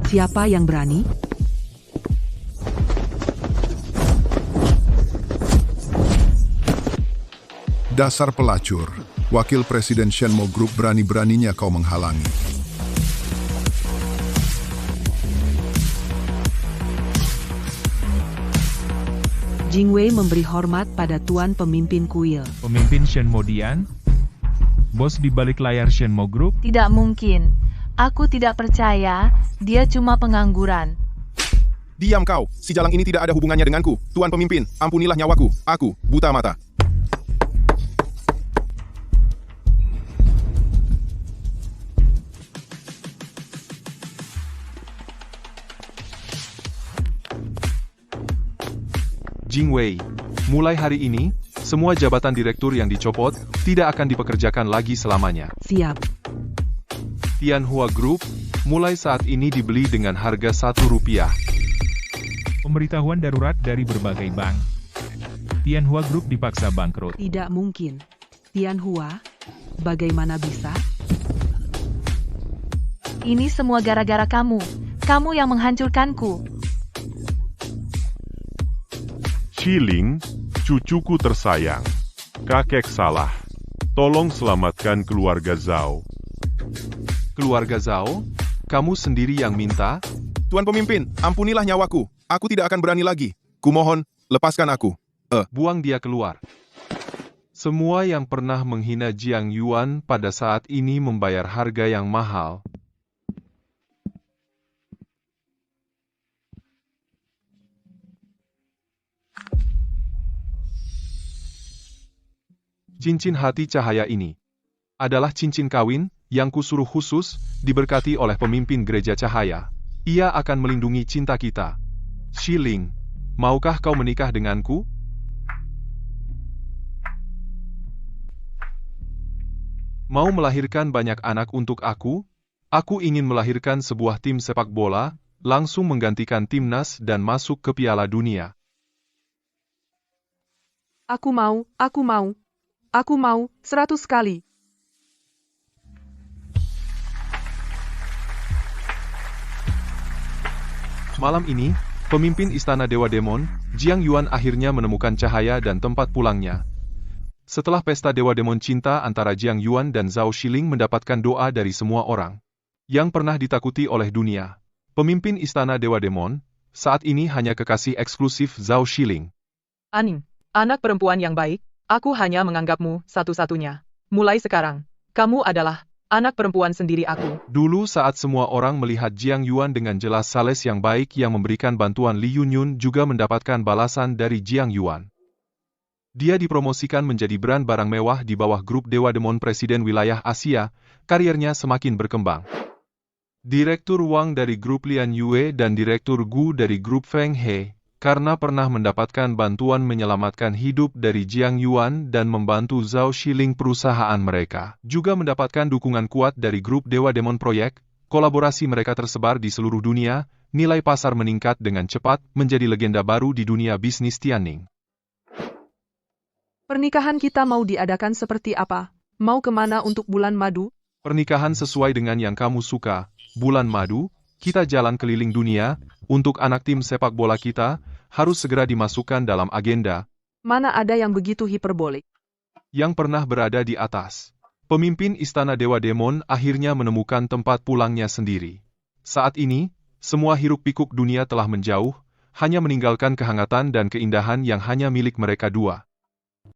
Siapa yang berani? Dasar pelacur. Wakil Presiden Shenmue Group berani-beraninya kau menghalangi. Jingwei memberi hormat pada tuan pemimpin kuil. Pemimpin Shenmue Dian? Bos di balik layar Shenmue Group? Tidak mungkin. Aku tidak percaya, dia cuma pengangguran. Diam kau, si jalang ini tidak ada hubungannya denganku. Tuan pemimpin, ampunilah nyawaku. Aku, buta mata. Jingwei, mulai hari ini, semua jabatan direktur yang dicopot tidak akan dipekerjakan lagi selamanya. Siap. Tianhua Group, mulai saat ini dibeli dengan harga Rp1. Pemberitahuan darurat dari berbagai bank. Tianhua Group dipaksa bangkrut. Tidak mungkin. Tianhua, bagaimana bisa? Ini semua gara-gara kamu. Kamu yang menghancurkanku. Xiling, cucuku tersayang. Kakek salah. Tolong selamatkan keluarga Zhao. Keluarga Zhao? Kamu sendiri yang minta? Tuan pemimpin, ampunilah nyawaku. Aku tidak akan berani lagi. Kumohon, lepaskan aku. Buang dia keluar. Semua yang pernah menghina Jiang Yuan pada saat ini membayar harga yang mahal. Cincin hati cahaya ini adalah cincin kawin yang kusuruh khusus diberkati oleh pemimpin gereja cahaya. Ia akan melindungi cinta kita. Xiling, maukah kau menikah denganku? Mau melahirkan banyak anak untuk aku? Aku ingin melahirkan sebuah tim sepak bola, langsung menggantikan timnas dan masuk ke Piala Dunia. Aku mau, 100 kali. Malam ini, pemimpin Istana Dewa Demon, Jiang Yuan akhirnya menemukan cahaya dan tempat pulangnya. Setelah pesta Dewa Demon cinta antara Jiang Yuan dan Zhao Xiling mendapatkan doa dari semua orang yang pernah ditakuti oleh dunia. Pemimpin Istana Dewa Demon, saat ini hanya kekasih eksklusif Zhao Xiling. Aning, anak perempuan yang baik. Aku hanya menganggapmu satu-satunya. Mulai sekarang, kamu adalah anak perempuan sendiri aku. Dulu saat semua orang melihat Jiang Yuan dengan jelas sales yang baik yang memberikan bantuan Li Yunyun juga mendapatkan balasan dari Jiang Yuan. Dia dipromosikan menjadi brand barang mewah di bawah grup Dewa Demon Presiden Wilayah Asia, karirnya semakin berkembang. Direktur Wang dari grup Lian Yue dan Direktur Gu dari grup Feng He, karena pernah mendapatkan bantuan menyelamatkan hidup dari Jiang Yuan dan membantu Zhao Xiling perusahaan mereka. Juga mendapatkan dukungan kuat dari grup Dewa Demon Proyek, kolaborasi mereka tersebar di seluruh dunia, nilai pasar meningkat dengan cepat menjadi legenda baru di dunia bisnis Tianning. Pernikahan kita mau diadakan seperti apa? Mau kemana untuk bulan madu? Pernikahan sesuai dengan yang kamu suka, bulan madu, kita jalan keliling dunia, untuk anak tim sepak bola kita, harus segera dimasukkan dalam agenda. Mana ada yang begitu hiperbolik? Yang pernah berada di atas. Pemimpin Istana Dewa Demon akhirnya menemukan tempat pulangnya sendiri. Saat ini, semua hiruk-pikuk dunia telah menjauh, hanya meninggalkan kehangatan dan keindahan yang hanya milik mereka dua.